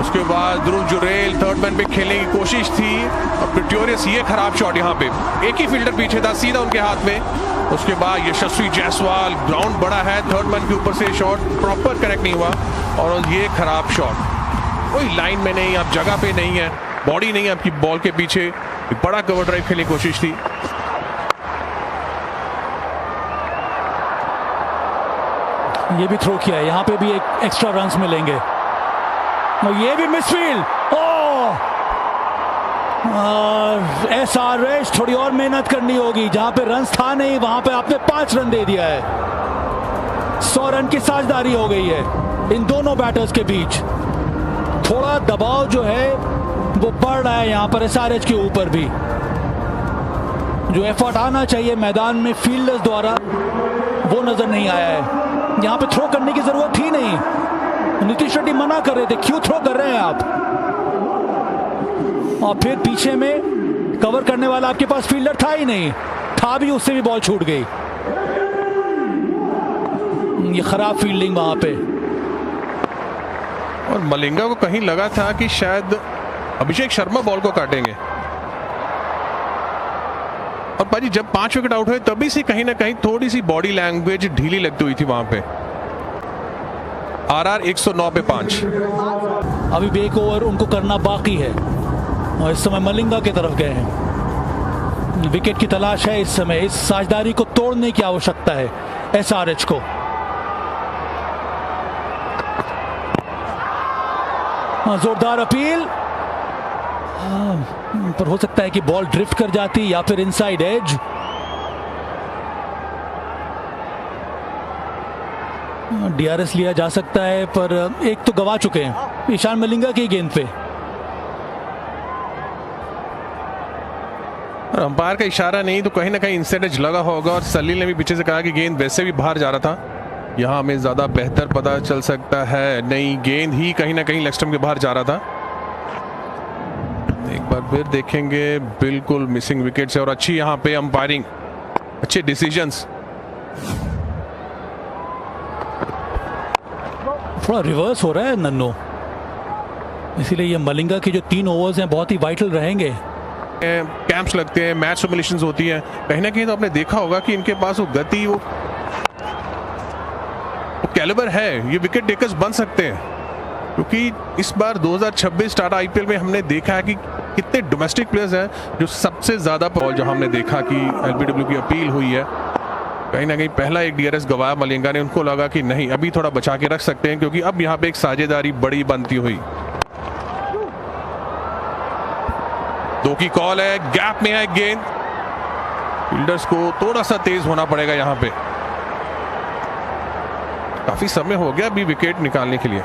उसके बाद ध्रुव जुरेल थर्ड मैन पे खेलने की कोशिश थी, और प्रिटोरियस ये खराब शॉट, यहाँ पे एक ही फील्डर पीछे था, सीधा उनके हाथ में। उसके बाद यशस्वी जायसवाल, ग्राउंड बड़ा है, थर्ड मैन के ऊपर से शॉट प्रॉपर कनेक्ट नहीं हुआ, और ये खराब शॉट, कोई लाइन में नहीं, आप जगह पे नहीं है, बॉडी नहीं है आपकी बॉल के पीछे, बड़ा कवर ड्राइव खेलने की कोशिश थी। ये भी थ्रो किया है, यहाँ पे भी एक एक्स्ट्रा रन्स मिलेंगे, और ये भी मिसफील्ड। एसआरएच थोड़ी और मेहनत करनी होगी, जहां पे रन्स था नहीं वहां पे आपने 5 रन दे दिया है। 100 रन की साझेदारी हो गई है इन दोनों बैटर्स के बीच। थोड़ा दबाव जो है वो बढ़ रहा है यहाँ पर एसआरएच के ऊपर भी। जो एफर्ट आना चाहिए मैदान में फील्डर्स द्वारा वो नजर नहीं आया है। यहाँ पे थ्रो करने की जरूरत ही नहीं, नीतीश रेड्डी मना कर रहे थे, क्यों थ्रो कर रहे हैं आप। और फिर पीछे में कवर करने वाला आपके पास फील्डर था ही नहीं, था भी उससे भी बॉल छूट गई। ये खराब फील्डिंग वहां पे। और मलिंगा को कहीं लगा था कि शायद अभिषेक शर्मा बॉल को काटेंगे, और पाजी जब 5 विकेट आउट हुए तभी से कहीं ना कहीं थोड़ी सी बॉडी लैंग्वेज ढीली लगती हुई थी वहां पे। आरआर 109 पे 5। अभी भी एक ओवर उनको करना बाकी है और इस समय मलिंगा की तरफ गए हैं। विकेट की तलाश है इस समय, इस साझेदारी को तोड़ने की आवश्यकता है एसआरएच को। जोरदार अपील, पर हो सकता है कि बॉल ड्रिफ्ट कर जाती या फिर इनसाइड एज। डीआरएस लिया जा सकता है, पर एक तो गवा चुके हैं ईशान मलिंगा की गेंद पे। और अंपायर का इशारा नहीं तो कहीं ना कहीं इनसाइड एज लगा होगा, और सलील ने भी पीछे से कहा कि गेंद वैसे भी बाहर जा रहा था। यहाँ हमें ज्यादा बेहतर पता चल सकता है, नहीं गेंद ही कहीं ना कहीं लेग स्टंप के बाहर जा रहा था। एक बार फिर देखेंगे, बिल्कुल मिसिंग विकेट्स है और अच्छी यहाँ पे अंपायरिंग, अच्छे डिसीजंस। थोड़ा रिवर्स हो रहा है नन्नो, इसीलिए ये मलिंगा के जो 3 ओवर्स हैं बहुत ही वाइटल रहेंगे। कैंप्स लगते हैं, मैच सिमुलेशंस होती हैं, कहीं ना कहीं तो आपने देखा होगा कि इनके पास वो गति, वो कैलिबर है, ये विकेट टेकर्स बन सकते हैं। क्योंकि इस बार 2026 टाटा आईपीएल में हमने देखा है कि कितने डोमेस्टिक प्लेयर्स हैं जो सबसे ज्यादा बॉल, जहां हमने देखा कि एलबीडब्ल्यू की अपील हुई है, कहीं ना कहीं पहला एक डीआरएस गवाया मलिंगा ने, उनको लगा कि नहीं अभी थोड़ा बचा के रख सकते हैं, क्योंकि अब यहाँ पे एक साझेदारी बड़ी बनती हुई। 2 की कॉल है, गैप में है गेंद, फील्डर्स को थोड़ा सा तेज होना पड़ेगा यहाँ पे। काफी समय हो गया अभी विकेट निकालने के लिए।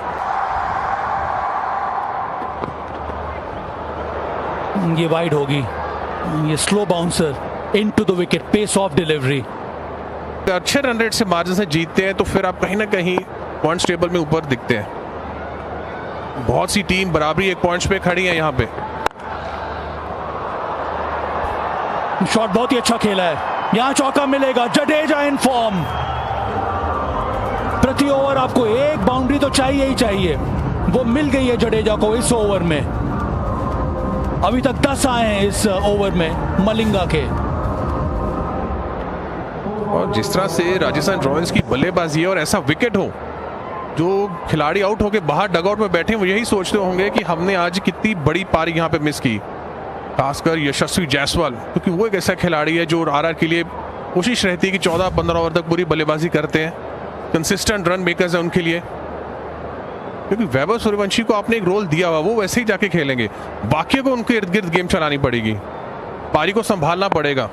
ये वाइड होगी, ये slow bouncer into the wicket, pace of delivery. अच्छे रन रेट से मार्जिन से जीतते हैं तो फिर आप कहीं ना कहीं पॉइंट्स टेबल में ऊपर दिखते हैं। बहुत सी टीम बराबरी 1 पॉइंट्स पे खड़ी है यहाँ पे। शॉट बहुत ही अच्छा खेला है, यहां चौका मिलेगा। जडेजा इन फॉर्म, प्रति ओवर आपको 1 बाउंड्री तो चाहिए ही चाहिए, वो मिल गई है जडेजा को इस ओवर में। अभी तक 10 आए हैं इस ओवर में मलिंगा के। और जिस तरह से राजस्थान रॉयल्स की बल्लेबाजी है और ऐसा विकेट हो, जो खिलाड़ी आउट होकर बाहर डगआउट में बैठे, वो यही सोचते होंगे कि हमने आज कितनी बड़ी पारी यहाँ पे मिस की। खासकर यशस्वी जायसवाल, क्योंकि वो एक ऐसा खिलाड़ी है जो आरआर के लिए कोशिश रहती है कि 14-15 ओवर तक पूरी बल्लेबाजी करते हैं, कंसिस्टेंट रन मेकर्स है उनके लिए। क्योंकि वैभव सूर्यवंशी को आपने एक रोल दिया हुआ, वो वैसे ही जाके खेलेंगे, बाकी को उनके इर्द गिर्द गेम चलानी पड़ेगी, पारी को संभालना पड़ेगा।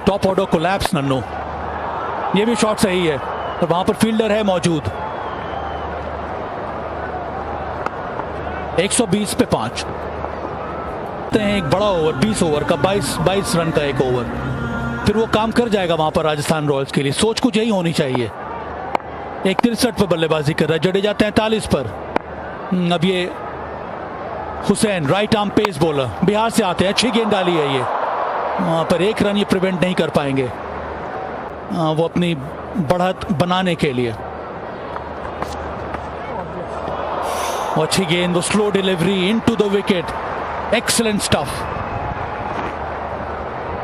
टॉप ऑर्डर कोलैप्स नन्नो, ये भी शॉट सही है और वहां पर फील्डर है मौजूद। 120 पे 5। एक बड़ा ओवर 20 ओवर का, 22 रन का एक ओवर, फिर वो काम कर जाएगा वहां पर राजस्थान रॉयल्स के लिए। सोच कुछ यही होनी चाहिए। एक 63 पर बल्लेबाजी कर रहा है जडेजा, 43 पर। अब ये Hussain right arm pace bowler, Bihar से आते हैं, अच्छी गेंद डाली है ये, वहां पर 1 रन ये प्रिवेंट नहीं कर पाएंगे वो अपनी बढ़त बनाने के लिए। अच्छी गेंद, वो slow delivery into the wicket, excellent stuff.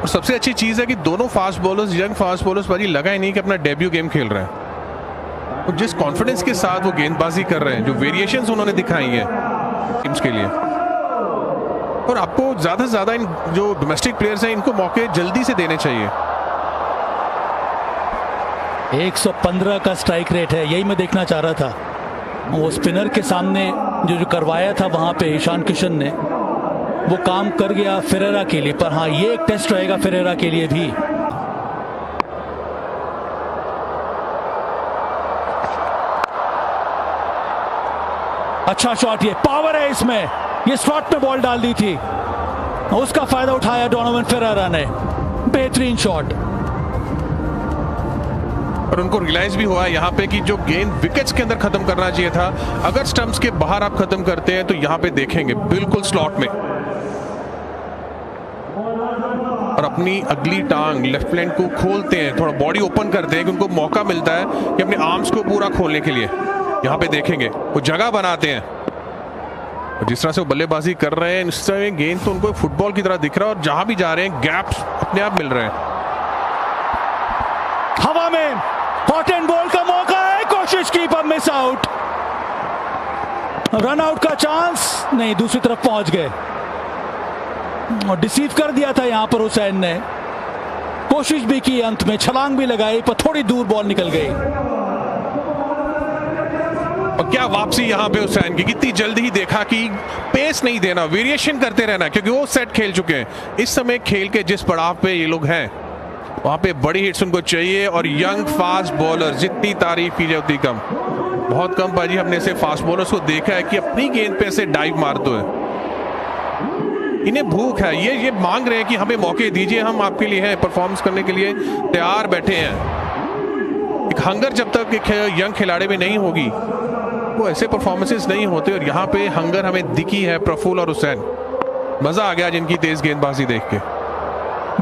और सबसे अच्छी चीज है कि दोनों fast bowlers, young fast bowlers, भाजी लगा ही नहीं कि अपना डेब्यू गेम खेल रहे हैं। और जिस कॉन्फिडेंस के साथ वो गेंदबाजी कर रहे हैं, जो वेरिएशंस उन्होंने दिखाई हैं टीम्स के लिए, और आपको ज्यादा से ज्यादा इन जो डोमेस्टिक प्लेयर्स हैं इनको मौके जल्दी से देने चाहिए। 115 का स्ट्राइक रेट है, यही मैं देखना चाह रहा था। वो स्पिनर के सामने जो करवाया था वहां पे ईशान किशन ने, वो काम कर गया फेरेरा के लिए। पर हाँ, ये एक टेस्ट रहेगा फेरेरा के लिए भी। अच्छा शॉट, ये पावर है इसमें, ये स्लॉट में बॉल डाल दी थी। उसका फायदा उठाया डोनोवन फेरेरा ने। बेहतरीन शॉट। और उनको रियलाइज भी हुआ यहाँ पे कि जो गेंद विकेट्स के अंदर खत्म करना चाहिए था, अगर स्टंप्स के बाहर आप खत्म करते हैं तो यहाँ पे देखेंगे बिल्कुल स्लॉट में, और अपनी अगली टांग लेफ्ट लैंड को खोलते हैं, थोड़ा बॉडी ओपन करते हैं कि उनको मौका मिलता है कि अपने आर्म्स को पूरा खोलने के लिए। यहाँ पे देखेंगे वो जगह बनाते हैं, और जिस तरह से वो बल्लेबाजी कर रहे हैं इस तरह गेंद तो उनको फुटबॉल की तरह दिख रहा है, और जहां भी जा रहे हैं गैप्स अपने आप मिल रहे हैं। हवा में हॉट एंड बॉल का मौका है, कोशिश की पर मिस आउट। रन आउट का चांस नहीं, दूसरी तरफ पहुंच गए और डिसीव कर दिया था यहां पर हुसैन ने। कोशिश भी की, अंत में छलांग भी लगाई पर थोड़ी दूर बॉल निकल गई। और क्या वापसी यहाँ पे हुसैन की, कितनी जल्दी ही देखा कि पेस नहीं देना, वेरिएशन करते रहना, क्योंकि वो सेट खेल चुके हैं। इस समय खेल के जिस पड़ाव पे ये लोग हैं वहां पे बड़ी हिट्स उनको चाहिए, और यंग फास्ट बॉलर जितनी तारीफ की जाए उतनी कम। बहुत कम बाजी हमने ऐसे फास्ट बॉलर्स को देखा है कि अपनी गेंद पे ऐसे डाइव मारते हैं। इन्हें भूख है, ये मांग रहे हैं कि हमें मौके दीजिए, हम आपके लिए हैं, परफॉर्मेंस करने के लिए तैयार बैठे हैं। एक हंगर जब तक एक यंग खिलाड़ी में नहीं होगी वो ऐसे परफॉर्मेंसेस नहीं होते, और यहाँ पे हंगर हमें दिखी है प्रफुल्ल और हुसैन। मजा आ गया जिनकी तेज गेंदबाजी देख के।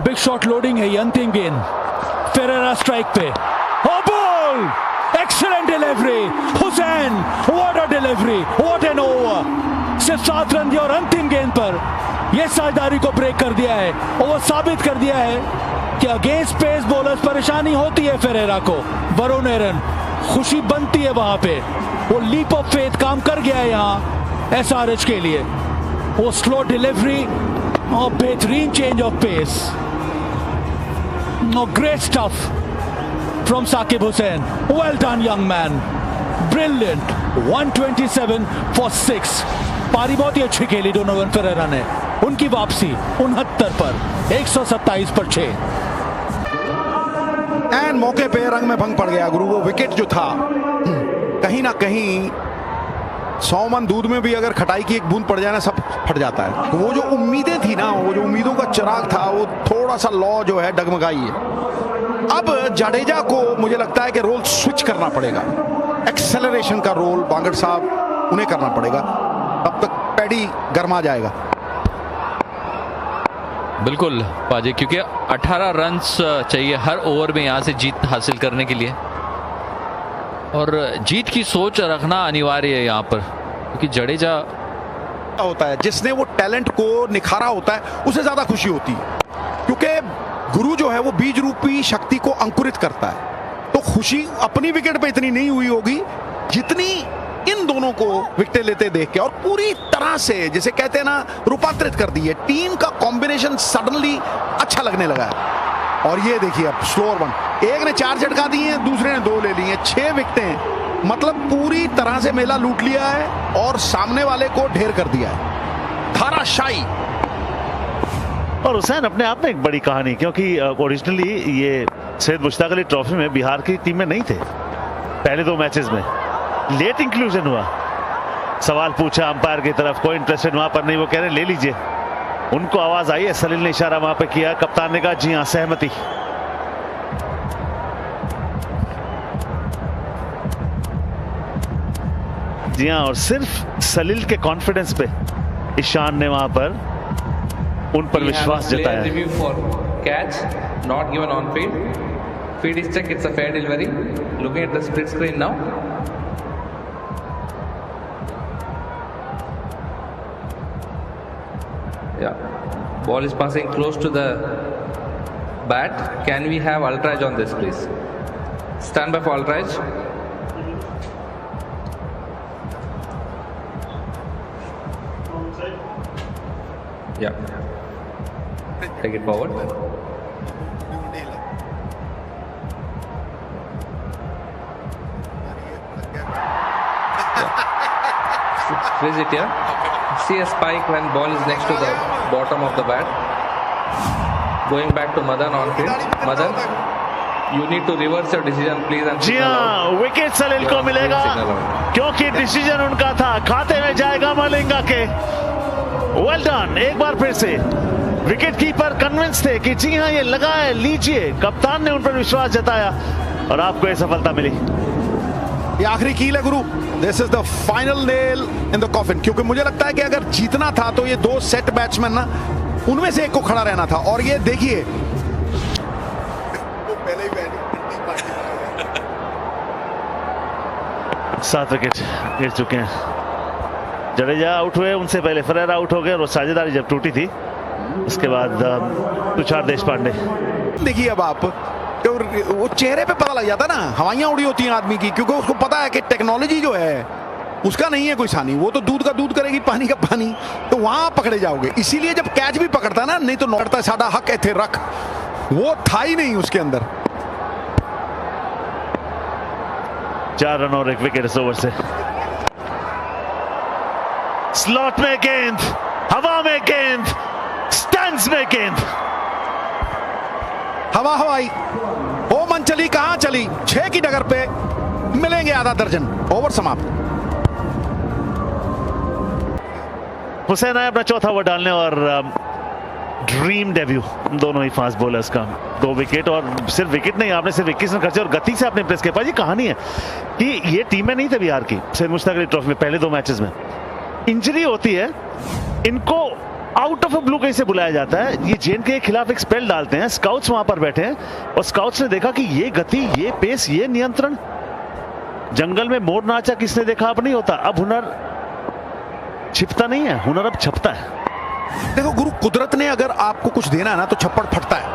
बिग शॉट लोडिंग है ये अंतिम गेंद। फेरेरा स्ट्राइक पे, oh ball, excellent delivery Hussain, what a delivery, what an over. सिर्फ 7 रन दिए और अंतिम गेंद पर यह साझेदारी को ब्रेक कर दिया है, और वो साबित कर दिया है कि अगेंस्ट पेस बॉलर्स परेशानी होती है फेरेरा को। वरुण एरन, खुशी बनती है वहां पे, वो लीप ऑफ फेथ काम कर गया है यहाँ एसआरएच के लिए। वो स्लो डिलीवरी और बेहतरीन change of pace, great stuff from Saqib Hussain. Well done young man, brilliant. 127 for 6। पारी बहुत ही अच्छी खेली डोनोवन फेरेरा ने। उनकी वापसी 69 पर, 127 पर 6। एंड मौके पे रंग में भंग पड़ गया गुरु। वो विकेट जो था कहीं ना कहीं 100 मन दूध में भी अगर खटाई की एक बूंद पड़ जाए ना, सब फट जाता है। तो वो जो उम्मीदें थी ना, वो जो उम्मीदों का चिराग था, वो थोड़ा सा लौ जो है डगमगाई है। अब जडेजा को मुझे लगता है कि रोल स्विच करना पड़ेगा। एक्सेलरेशन का रोल बांगड़ साहब उन्हें करना पड़ेगा, तब तक पैडी गरमा जाएगा। बिल्कुल पाजी, क्योंकि 18 रन्स चाहिए हर ओवर में यहाँ से जीत हासिल करने के लिए, और जीत की सोच रखना अनिवार्य है यहाँ पर, क्योंकि जडेजा होता है जिसने वो टैलेंट को निखारा होता है, उसे ज्यादा खुशी होती है, क्योंकि गुरु जो है वो बीज रूपी शक्ति को अंकुरित करता है। तो खुशी अपनी विकेट पे इतनी नहीं हुई होगी जितनी इन दोनों को विकेट लेते देख के, और पूरी तरह से जिसे कहते हैं ना रूपांतरित कर दी है। टीम का कॉम्बिनेशन सडनली अच्छा लगने लगा है। और ये देखिए अब स्लोअर वन, एक ने 4 झटका दिए हैं, दूसरे ने 2 ले लिए, 6 विकेटें, मतलब पूरी तरह से मेला लूट लिया है और सामने वाले को ढेर कर दिया है, धाराशायी। और हुसैन अपने आप में एक बड़ी कहानी, क्योंकि ओरिजिनली ये सैयद मुश्ताक अली ट्रॉफी में बिहार की टीम में नहीं थे। पहले 2 मैचेस में लेट इंक्लूजन हुआ। सवाल पूछा अंपायर की तरफ, कोई इंटरेस्टेड वहां पर नहीं, वो कह रहे ले लीजिए। उनको आवाज आई है, सलील ने इशारा वहां पे किया, कप्तान ने कहा जी हां सहमति। जी हां, और सिर्फ सलील के कॉन्फिडेंस पे ईशान ने वहां पर उन पर विश्वास जताया। Review for catch not given on field, field is check, it's a fair delivery. Looking at the split screen now, yeah, ball is passing close to the bat. Can we have Altraj on this, please? Stand by for Altraj. Yeah, take it forward. Freeze it here. See a spike when ball is next to the bottom of the bat. Going back to Madan on field. Madan, you need to reverse your decision, please. And जी हाँ, विकेट सलील को मिलेगा, क्योंकि डिसीजन उनका था, खाते में जाएगा मलिंगा के। Well done. एक बार फिर से विकेट कीपर कन्विंस थे कि जी हां ये लगा है, लीजिए। कप्तान ने उन पर विश्वास जताया और आपको ये सफलता मिली। ये आखिरी कील है गुरु, this is the final nail in the coffin. क्योंकि मुझे लगता है कि अगर जीतना था तो ये 2 सेट बैट्समैन ना, उनमें से एक को खड़ा रहना था। और ये देखिए पहले ही 7 विकेट गिर चुके हैं। जडेजा आउट हुए, उनसे पहले फरेरा आउट हो गए और साझेदारी जब टूटी थी उसके बाद तुषार देशपांडे। देखिए अब आप, वो चेहरे पे पता लग जाता ना, हवाइयां उड़ी होती हैं आदमी की, क्योंकि उसको पता है कि टेक्नोलॉजी जो है उसका नहीं है कोई सानी, वो तो दूध का दूध करेगी, पानी का पानी। तो वहां पकड़े जाओगे। इसीलिए जब कैच भी पकड़ता ना, नहीं तो नौड़ता साडा हक थे रख, वो था ही नहीं उसके अंदर। 4 रन और 1 विकेट इस ओवर से। स्लॉट में गेंद, हवा में गेंद, स्टैंड्स में गेंद। हवा हवाई ओ मन चली कहां चली, 6 की डगर पे मिलेंगे आधा दर्जन। ओवर समाप्त। हुसैन आए अपना चौथा ओवर डालने और ड्रीम डेब्यू दोनों ही फास्ट बॉलर्स का। 2 विकेट, और सिर्फ विकेट नहीं, आपने सिर्फ 21 रन खर्चे और गति से आपने प्रेस किया। पाजी कहानी है कि ये टीमें नहीं थे बिहार की सैयद मुश्ताक अली ट्रॉफी में पहले 2 मैचेस में। इंजरी होती है, इनको आउट ऑफ ब्लू कहीं से बुलाया जाता है, ये जेन के खिलाफ एक स्पेल डालते हैं। स्काउट्स वहां पर बैठे हैं और स्काउट्स ने देखा कि ये गति, ये पेस, ये नियंत्रण, जंगल में मोर नाचा किसने देखा, अब नहीं होता। अब हुनर छिपता नहीं है, हुनर अब छपता है। देखो गुरु, कुदरत ने अगर आपको कुछ देना है ना तो छप्पड़ फटता है,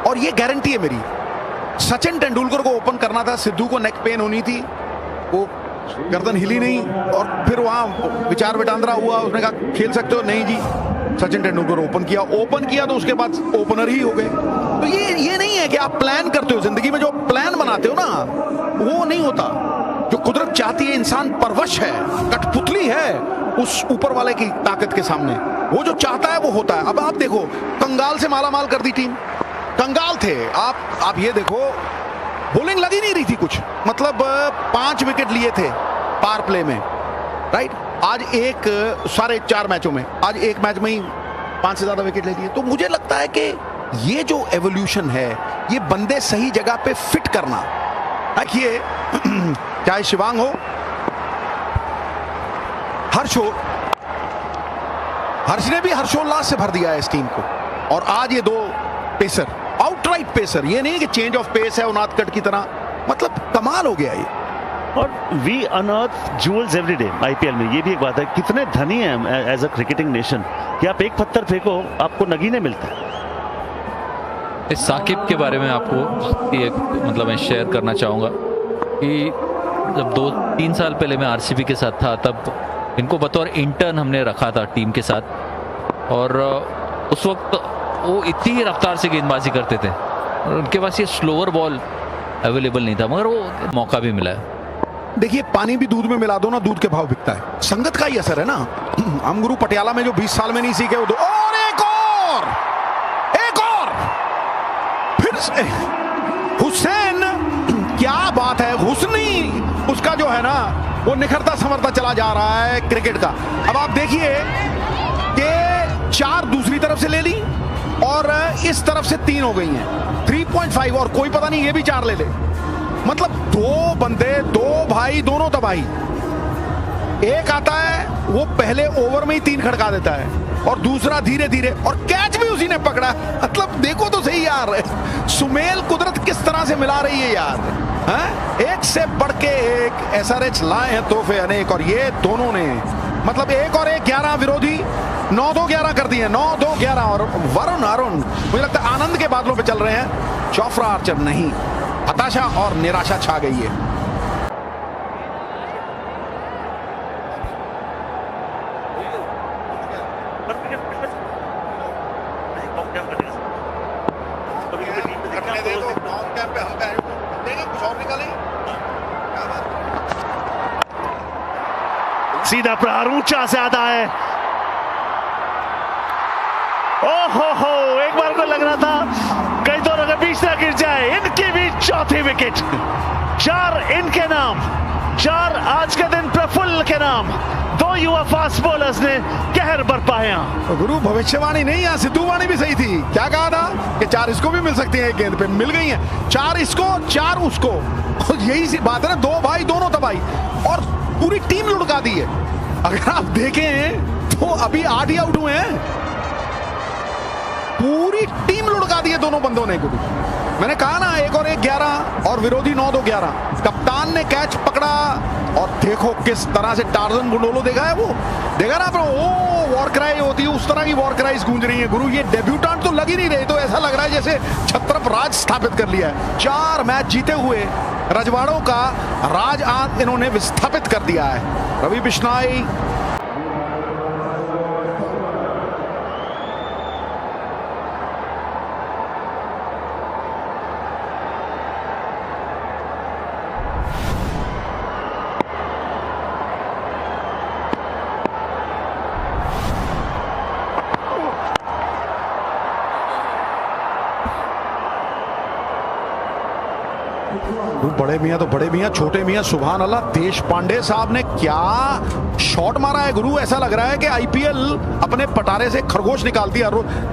और ये गारंटी है मेरी। सचिन तेंदुलकर को ओपन करना था, सिद्धू को नेक पेन होनी थी, वो गर्दन हिली नहीं, और फिर वहां विचार विटांद्रा हुआ, उसने कहा खेल सकते हो, नहीं जी। सचिन तेंदुलकर ओपन किया तो उसके बाद ओपनर ही हो गए। तो ये नहीं है कि आप प्लान करते हो जिंदगी में, जो प्लान बनाते हो ना वो नहीं होता। जो कुदरत चाहती है, इंसान परवश है, कठपुतली है उस ऊपर वाले की ताकत के सामने। वो जो चाहता है वो होता है। अब आप देखो, कंगाल से माला माल कर दी टीम, कंगाल थे आप ये देखो, बॉलिंग लगी नहीं रही थी कुछ, मतलब 5 विकेट लिए थे पार प्ले में, राइट। आज सारे 4 मैचों में, आज एक मैच में ही 5 से ज्यादा विकेट ले लिए। तो मुझे लगता है कि ये जो एवोल्यूशन है, ये बंदे सही जगह पे फिट करना। देखिए चाहे शिवांग हो, हर्ष ने भी हर्षोल्लास से भर दिया है इस टीम को। और आज ये 2 पेसर, आउटराइट पेसर, ये नहीं कि चेंज ऑफ पेस है उनादकट की तरह, मतलब कमाल हो गया ये। और we unearth jewels every day IPL में। ये भी एक बात है, कितने धनी हैं एज अ क्रिकेटिंग नेशन कि आप एक पत्थर फेंको आपको नगीने मिलते हैं। इस साकिब के बारे में आपको एक मतलब मैं शेयर करना चाहूँगा कि जब 2-3 साल पहले मैं आरसीबी के साथ था, तब इनको बतौर इंटर्न हमने रखा था टीम के साथ, और उस वक्त वो इतनी ही रफ्तार से गेंदबाजी करते थे और उनके पास ये स्लोअर बॉल अवेलेबल नहीं था, मगर वो मौका भी मिला है। देखिए, पानी भी दूध में मिला दो ना, दूध के भाव बिकता है। संगत का ही असर है ना। हम गुरु पटियाला में जो 20 साल में नहीं सीखे वो और एक और फिर से हुसैन, क्या बात है। हुस्नी उसका जो है ना वो निखरता संवरता चला जा रहा है क्रिकेट का। अब आप देखिए कि 4 दूसरी तरफ से ले ली और इस तरफ से 3 हो गई हैं, 3.5, और कोई पता नहीं ये भी 4 ले ले। मतलब 2 बंदे, 2 भाई, दोनों तबाही। एक आता है वो पहले ओवर में ही 3 खड़का देता है, और दूसरा धीरे धीरे, और कैच भी उसी ने पकड़ा। मतलब देखो तो सही यार, सुमेल कुदरत किस तरह से मिला रही है यार। एक से बढ़ के एक एसआरएच लाए हैं तोहफे अनेक, और ये दोनों ने मतलब 1 और 1 11 विरोधी 9-2-11 कर दिए, 9-2-11। और वरुण अरुण मुझे लगता है आनंद के बादलों पे चल रहे हैं। जोफ्रा आर्चर नहीं, हताशा और निराशा छा गई है। सीधा प्रहार ऊंचा से आता है। ओहो, एक बार को लग रहा था कई दोनों के बीच ना गिर जाए। इनकी भी 4थी विकेट। 4 इनके नाम, 4 आज के दिन प्रफुल्ल के नाम। दो युवा फास्ट बॉलर्स ने कहर बरपा है यहाँ। गुरु भविष्यवाणी नहीं, यहाँ सिद्धू वाणी भी सही थी। क्या कहा था कि 4 इसको भी मिल सकती है, एक गेंद पे मिल गई है। 4 इसको 4 उसको, यही सी बात है ना, 2 भाई दोनों तबाही, और पूरी टीम लुढ़का दी है। अगर आप देखें तो अभी 8 ही आउट हुए हैं, पूरी टीम लुढ़का दी है दोनों बंदों ने। गुरु मैंने कहा ना 1 और 1 11 और विरोधी 9 2 11। कप्तान ने कैच पकड़ा और देखो किस तरह से टार्जन गुंडोलो देखा है, वो देखा ना आपने, ओ वॉर क्राई होती है उस तरह की वॉर क्राइज गूंज रही है। गुरु ये डेब्यूटेंट तो लग ही नहीं रहे, तो ऐसा लग रहा है जैसे छत्रप राज स्थापित कर लिया है। 4 मैच जीते हुए रजवाड़ों का राज आज इन्होंने विस्थापित कर दिया है। रवि बिश्नोई बड़े मियां तो बड़े मियां, छोटे मियां सुभान अल्लाह। देश पांडे साहब ने क्या शॉट मारा है गुरु, ऐसा लग रहा है कि आईपीएल अपने पटारे से खरगोश निकालती है।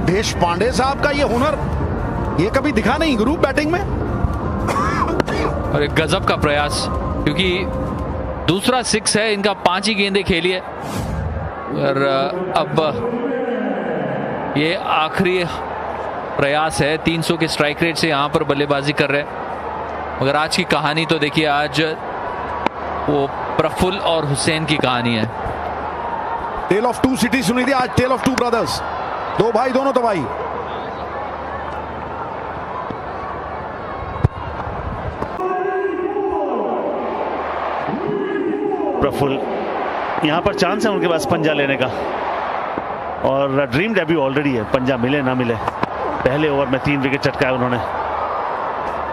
देश पांडे साहब का ये हुनर ये कभी दिखा नहीं गुरु बैटिंग में। और एक गजब का प्रयास, क्योंकि दूसरा 6 है, इनका 5 ही गेंदें खेली है और अब ये आखिरी प्रयास है। 300 के स्ट्राइक रेट से यहां पर बल्लेबाजी कर रहे हैं। मगर आज की कहानी तो देखिए, आज वो प्रफुल्ल और हुसैन की कहानी है। टेल ऑफ 2 सिटी सुनी थी आज, टेल ऑफ 2 ब्रदर्स, 2 भाई दोनों तबाही। प्रफुल्ल यहां पर चांस है उनके पास पंजा लेने का, और ड्रीम डेब्यू ऑलरेडी है, पंजा मिले ना मिले। पहले ओवर में 3 विकेट चटकाए उन्होंने,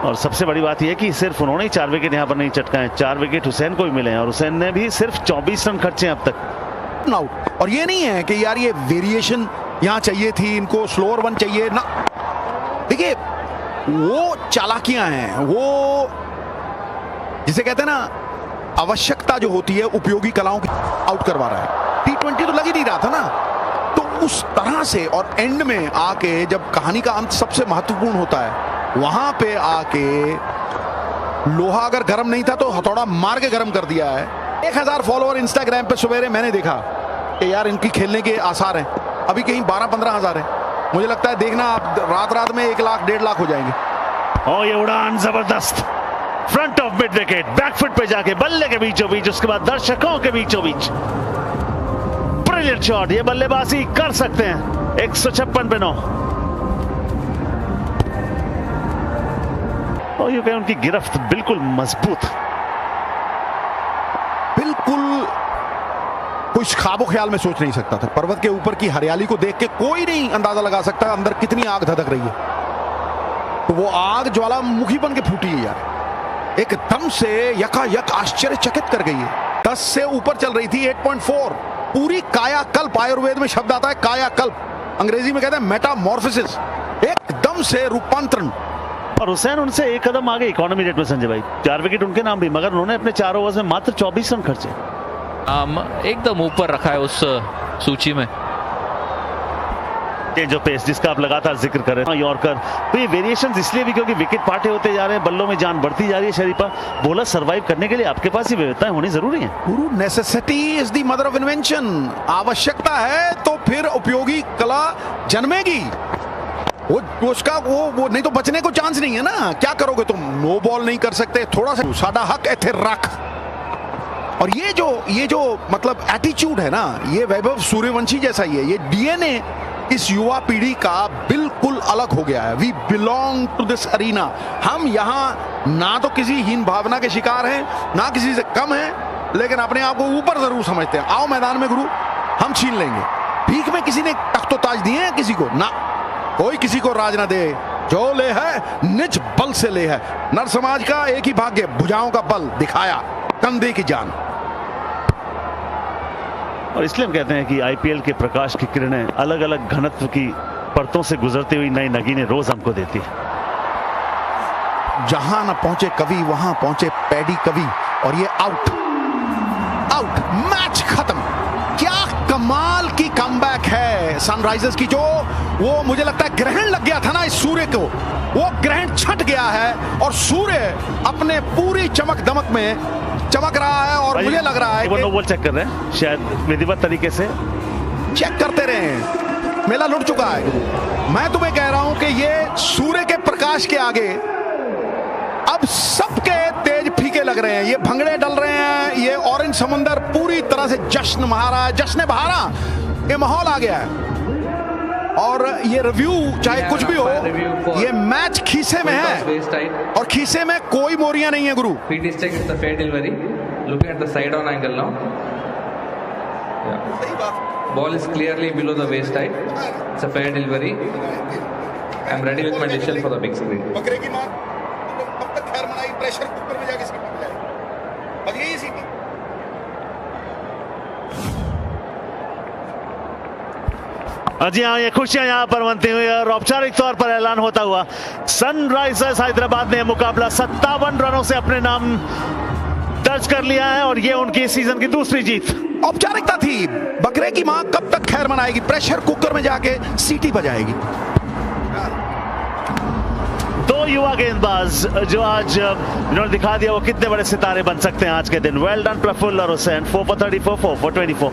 और सबसे बड़ी बात यह कि सिर्फ उन्होंने ही 4 विकेट यहां पर नहीं चटकाए, 4 विकेट हुसैन को भी मिले हैं, और हुसैन ने भी सिर्फ 24 रन खर्चे अब तक। आउट, और ये नहीं है कि यार ये वेरिएशन यहां चाहिए थी, इनको स्लोअर 1 चाहिए ना। देखिए वो चालाकियां हैं, वो जिसे कहते हैं ना आवश्यकता जो होती है उपयोगी कलाओं की, आउट करवा रहा है। T20 तो लग ही नहीं रहा था ना, तो उस तरह से, और एंड में आके जब कहानी का अंत सबसे महत्वपूर्ण होता है, वहां पे आके लोहा अगर गर्म नहीं था तो हथौड़ा मार के गर्म कर दिया है। 1000 फॉलोअर इंस्टाग्राम पे सवेरे मैंने देखा कि यार इनकी खेलने के आसार हैं, अभी कहीं 12-15 हजार है। मुझे लगता है देखना आप रात में 1 लाख 1.5 लाख हो जाएंगे। और ये उड़ान जबरदस्त, front of mid wicket, backfoot पे जाके बल्ले के बीचों बीच, उसके बाद दर्शकों के बीचों बीच, ब्रिलियंट शॉट। ये बल्लेबाजी कर सकते हैं 156 पे 9। और यूं कहें उनकी गिरफ्त बिल्कुल मजबूत, बिल्कुल कोई ख्वाबो ख्याल में सोच नहीं सकता था। पर्वत के ऊपर की हरियाली को देख के कोई नहीं अंदाजा लगा सकता अंदर कितनी आग धधक रही है। तो वो आग ज्वालामुखी बन के फूटी है यार, एकदम से यकायक आश्चर्यचकित कर गई है। 10 से ऊपर चल रही थी, 8.4, पूरी कायाकल्प। आयुर्वेद में शब्द आता है कायाकल्प, अंग्रेजी में कहते हैं मेटामॉर्फोसिस, एकदम से रूपांतरण। और हुसैन उनसे 1 कदम आगे इकोनॉमी रेट में संजय भाई, 4 विकेट उनके नाम भी, मगर उन्होंने अपने 4 ओवर्स में मात्र 24 रन खर्चे। एकदम ऊपर रखा है उस सूची में। चेंज ऑफ पेस जिसका आप लगातार जिक्र कर रहे हैं, यॉर्कर, तो ये वेरिएशंस इसलिए भी क्योंकि विकेट पाटे होते जा रहे हैं, बल्लों में जान बढ़ती जा रही है। शरीफा बॉलर सर्वाइव करने के लिए आपके पास ही विविधताएं होनी जरूरी है। गुरु necessity is the mother of invention, आवश्यकता है तो फिर उपयोगी कला जन्मेगी। वो उसका वो नहीं तो बचने को चांस नहीं है ना। क्या करोगे तुम, नो बॉल नहीं कर सकते, थोड़ा सा साडा हक इथे रख। और ये जो मतलब एटीट्यूड है ना, ये वैभव सूर्यवंशी जैसा ही है। ये डीएनए इस युवा पीढ़ी का बिल्कुल अलग हो गया है। We belong to this arena. हम यहाँ ना तो किसी हीन भावना के शिकार हैं, ना किसी से कम हैं, लेकिन अपने आप को ऊपर जरूर समझते हैं। आओ मैदान में गुरु, हम छीन लेंगे। भीख में किसी ने तख्तो ताज दिए हैं किसी को ना, कोई किसी को राज ना दे। जो ले है निज बल से ले है। नर समाज का एक ही भाग्य, भुजाओं का बल दिखाया, कंधे की जान। और इसलिए हम कहते हैं कि आईपीएल के प्रकाश की किरणें अलग अलग घनत्व की परतों से गुजरती हुई नई नगीनें रोज हमको देती है। जहां न पहुंचे कवि वहां पहुंचे पैडी कवि, और ये आउट, मैच खत्म। की कमबैक है सनराइजर्स की, जो वो मुझे लगता है ग्रहण लग गया था ना इस सूर्य को, वो ग्रहण छट गया है और सूर्य अपने पूरी चमक दमक में चमक रहा है। और मुझे लग रहा है वो कि नो बॉल चेक कर रहे हैं, शायद विधिवत तरीके से चेक करते रहे, मेला लुट चुका है। मैं तुम्हें कह रहा हूं कि ये सूर्य के प्रकाश के आगे अब सबके तेज फीके लग रहे हैं, ये भंगड़े डल रहे हैं, ये ऑरेंज समुंदर पूरी तरह से जश्न मना रहा है, जश्न बहारा ये माहौल आ गया है। और ये रिव्यू चाहे कुछ भी हो, ये मैच खीसे में है और खीसे में कोई मोरियां नहीं है गुरु। Feet is checked, it's a fair delivery. Looking at the side on angle now. Yeah. Ball is clearly below the waist height. It's a fair delivery. I'm ready with my decision for the big screen. बकरे की मां अब तक खैर मनाई, प्रेशर कुकर में जाके सीटी बजाई, अब यही सीटी। जी हाँ, ये खुशियां यहाँ पर मनती हुई और औपचारिक तौर पर ऐलान होता हुआ सनराइजर्स हैदराबाद ने मुकाबला 57 रनों से अपने नाम दर्ज कर लिया है और ये उनकी सीजन की दूसरी जीत। औपचारिकता थी, बकरे की मां कब तक खैर मनाएगी, प्रेशर कुकर में जाके सीटी बजाएगी। दो युवा गेंदबाज जो आज इन्होंने दिखा दिया वो कितने बड़े सितारे बन सकते हैं आज के दिन। वेल डन प्रफुल्ल और हुसैन, 4 for 34, 4 for 24।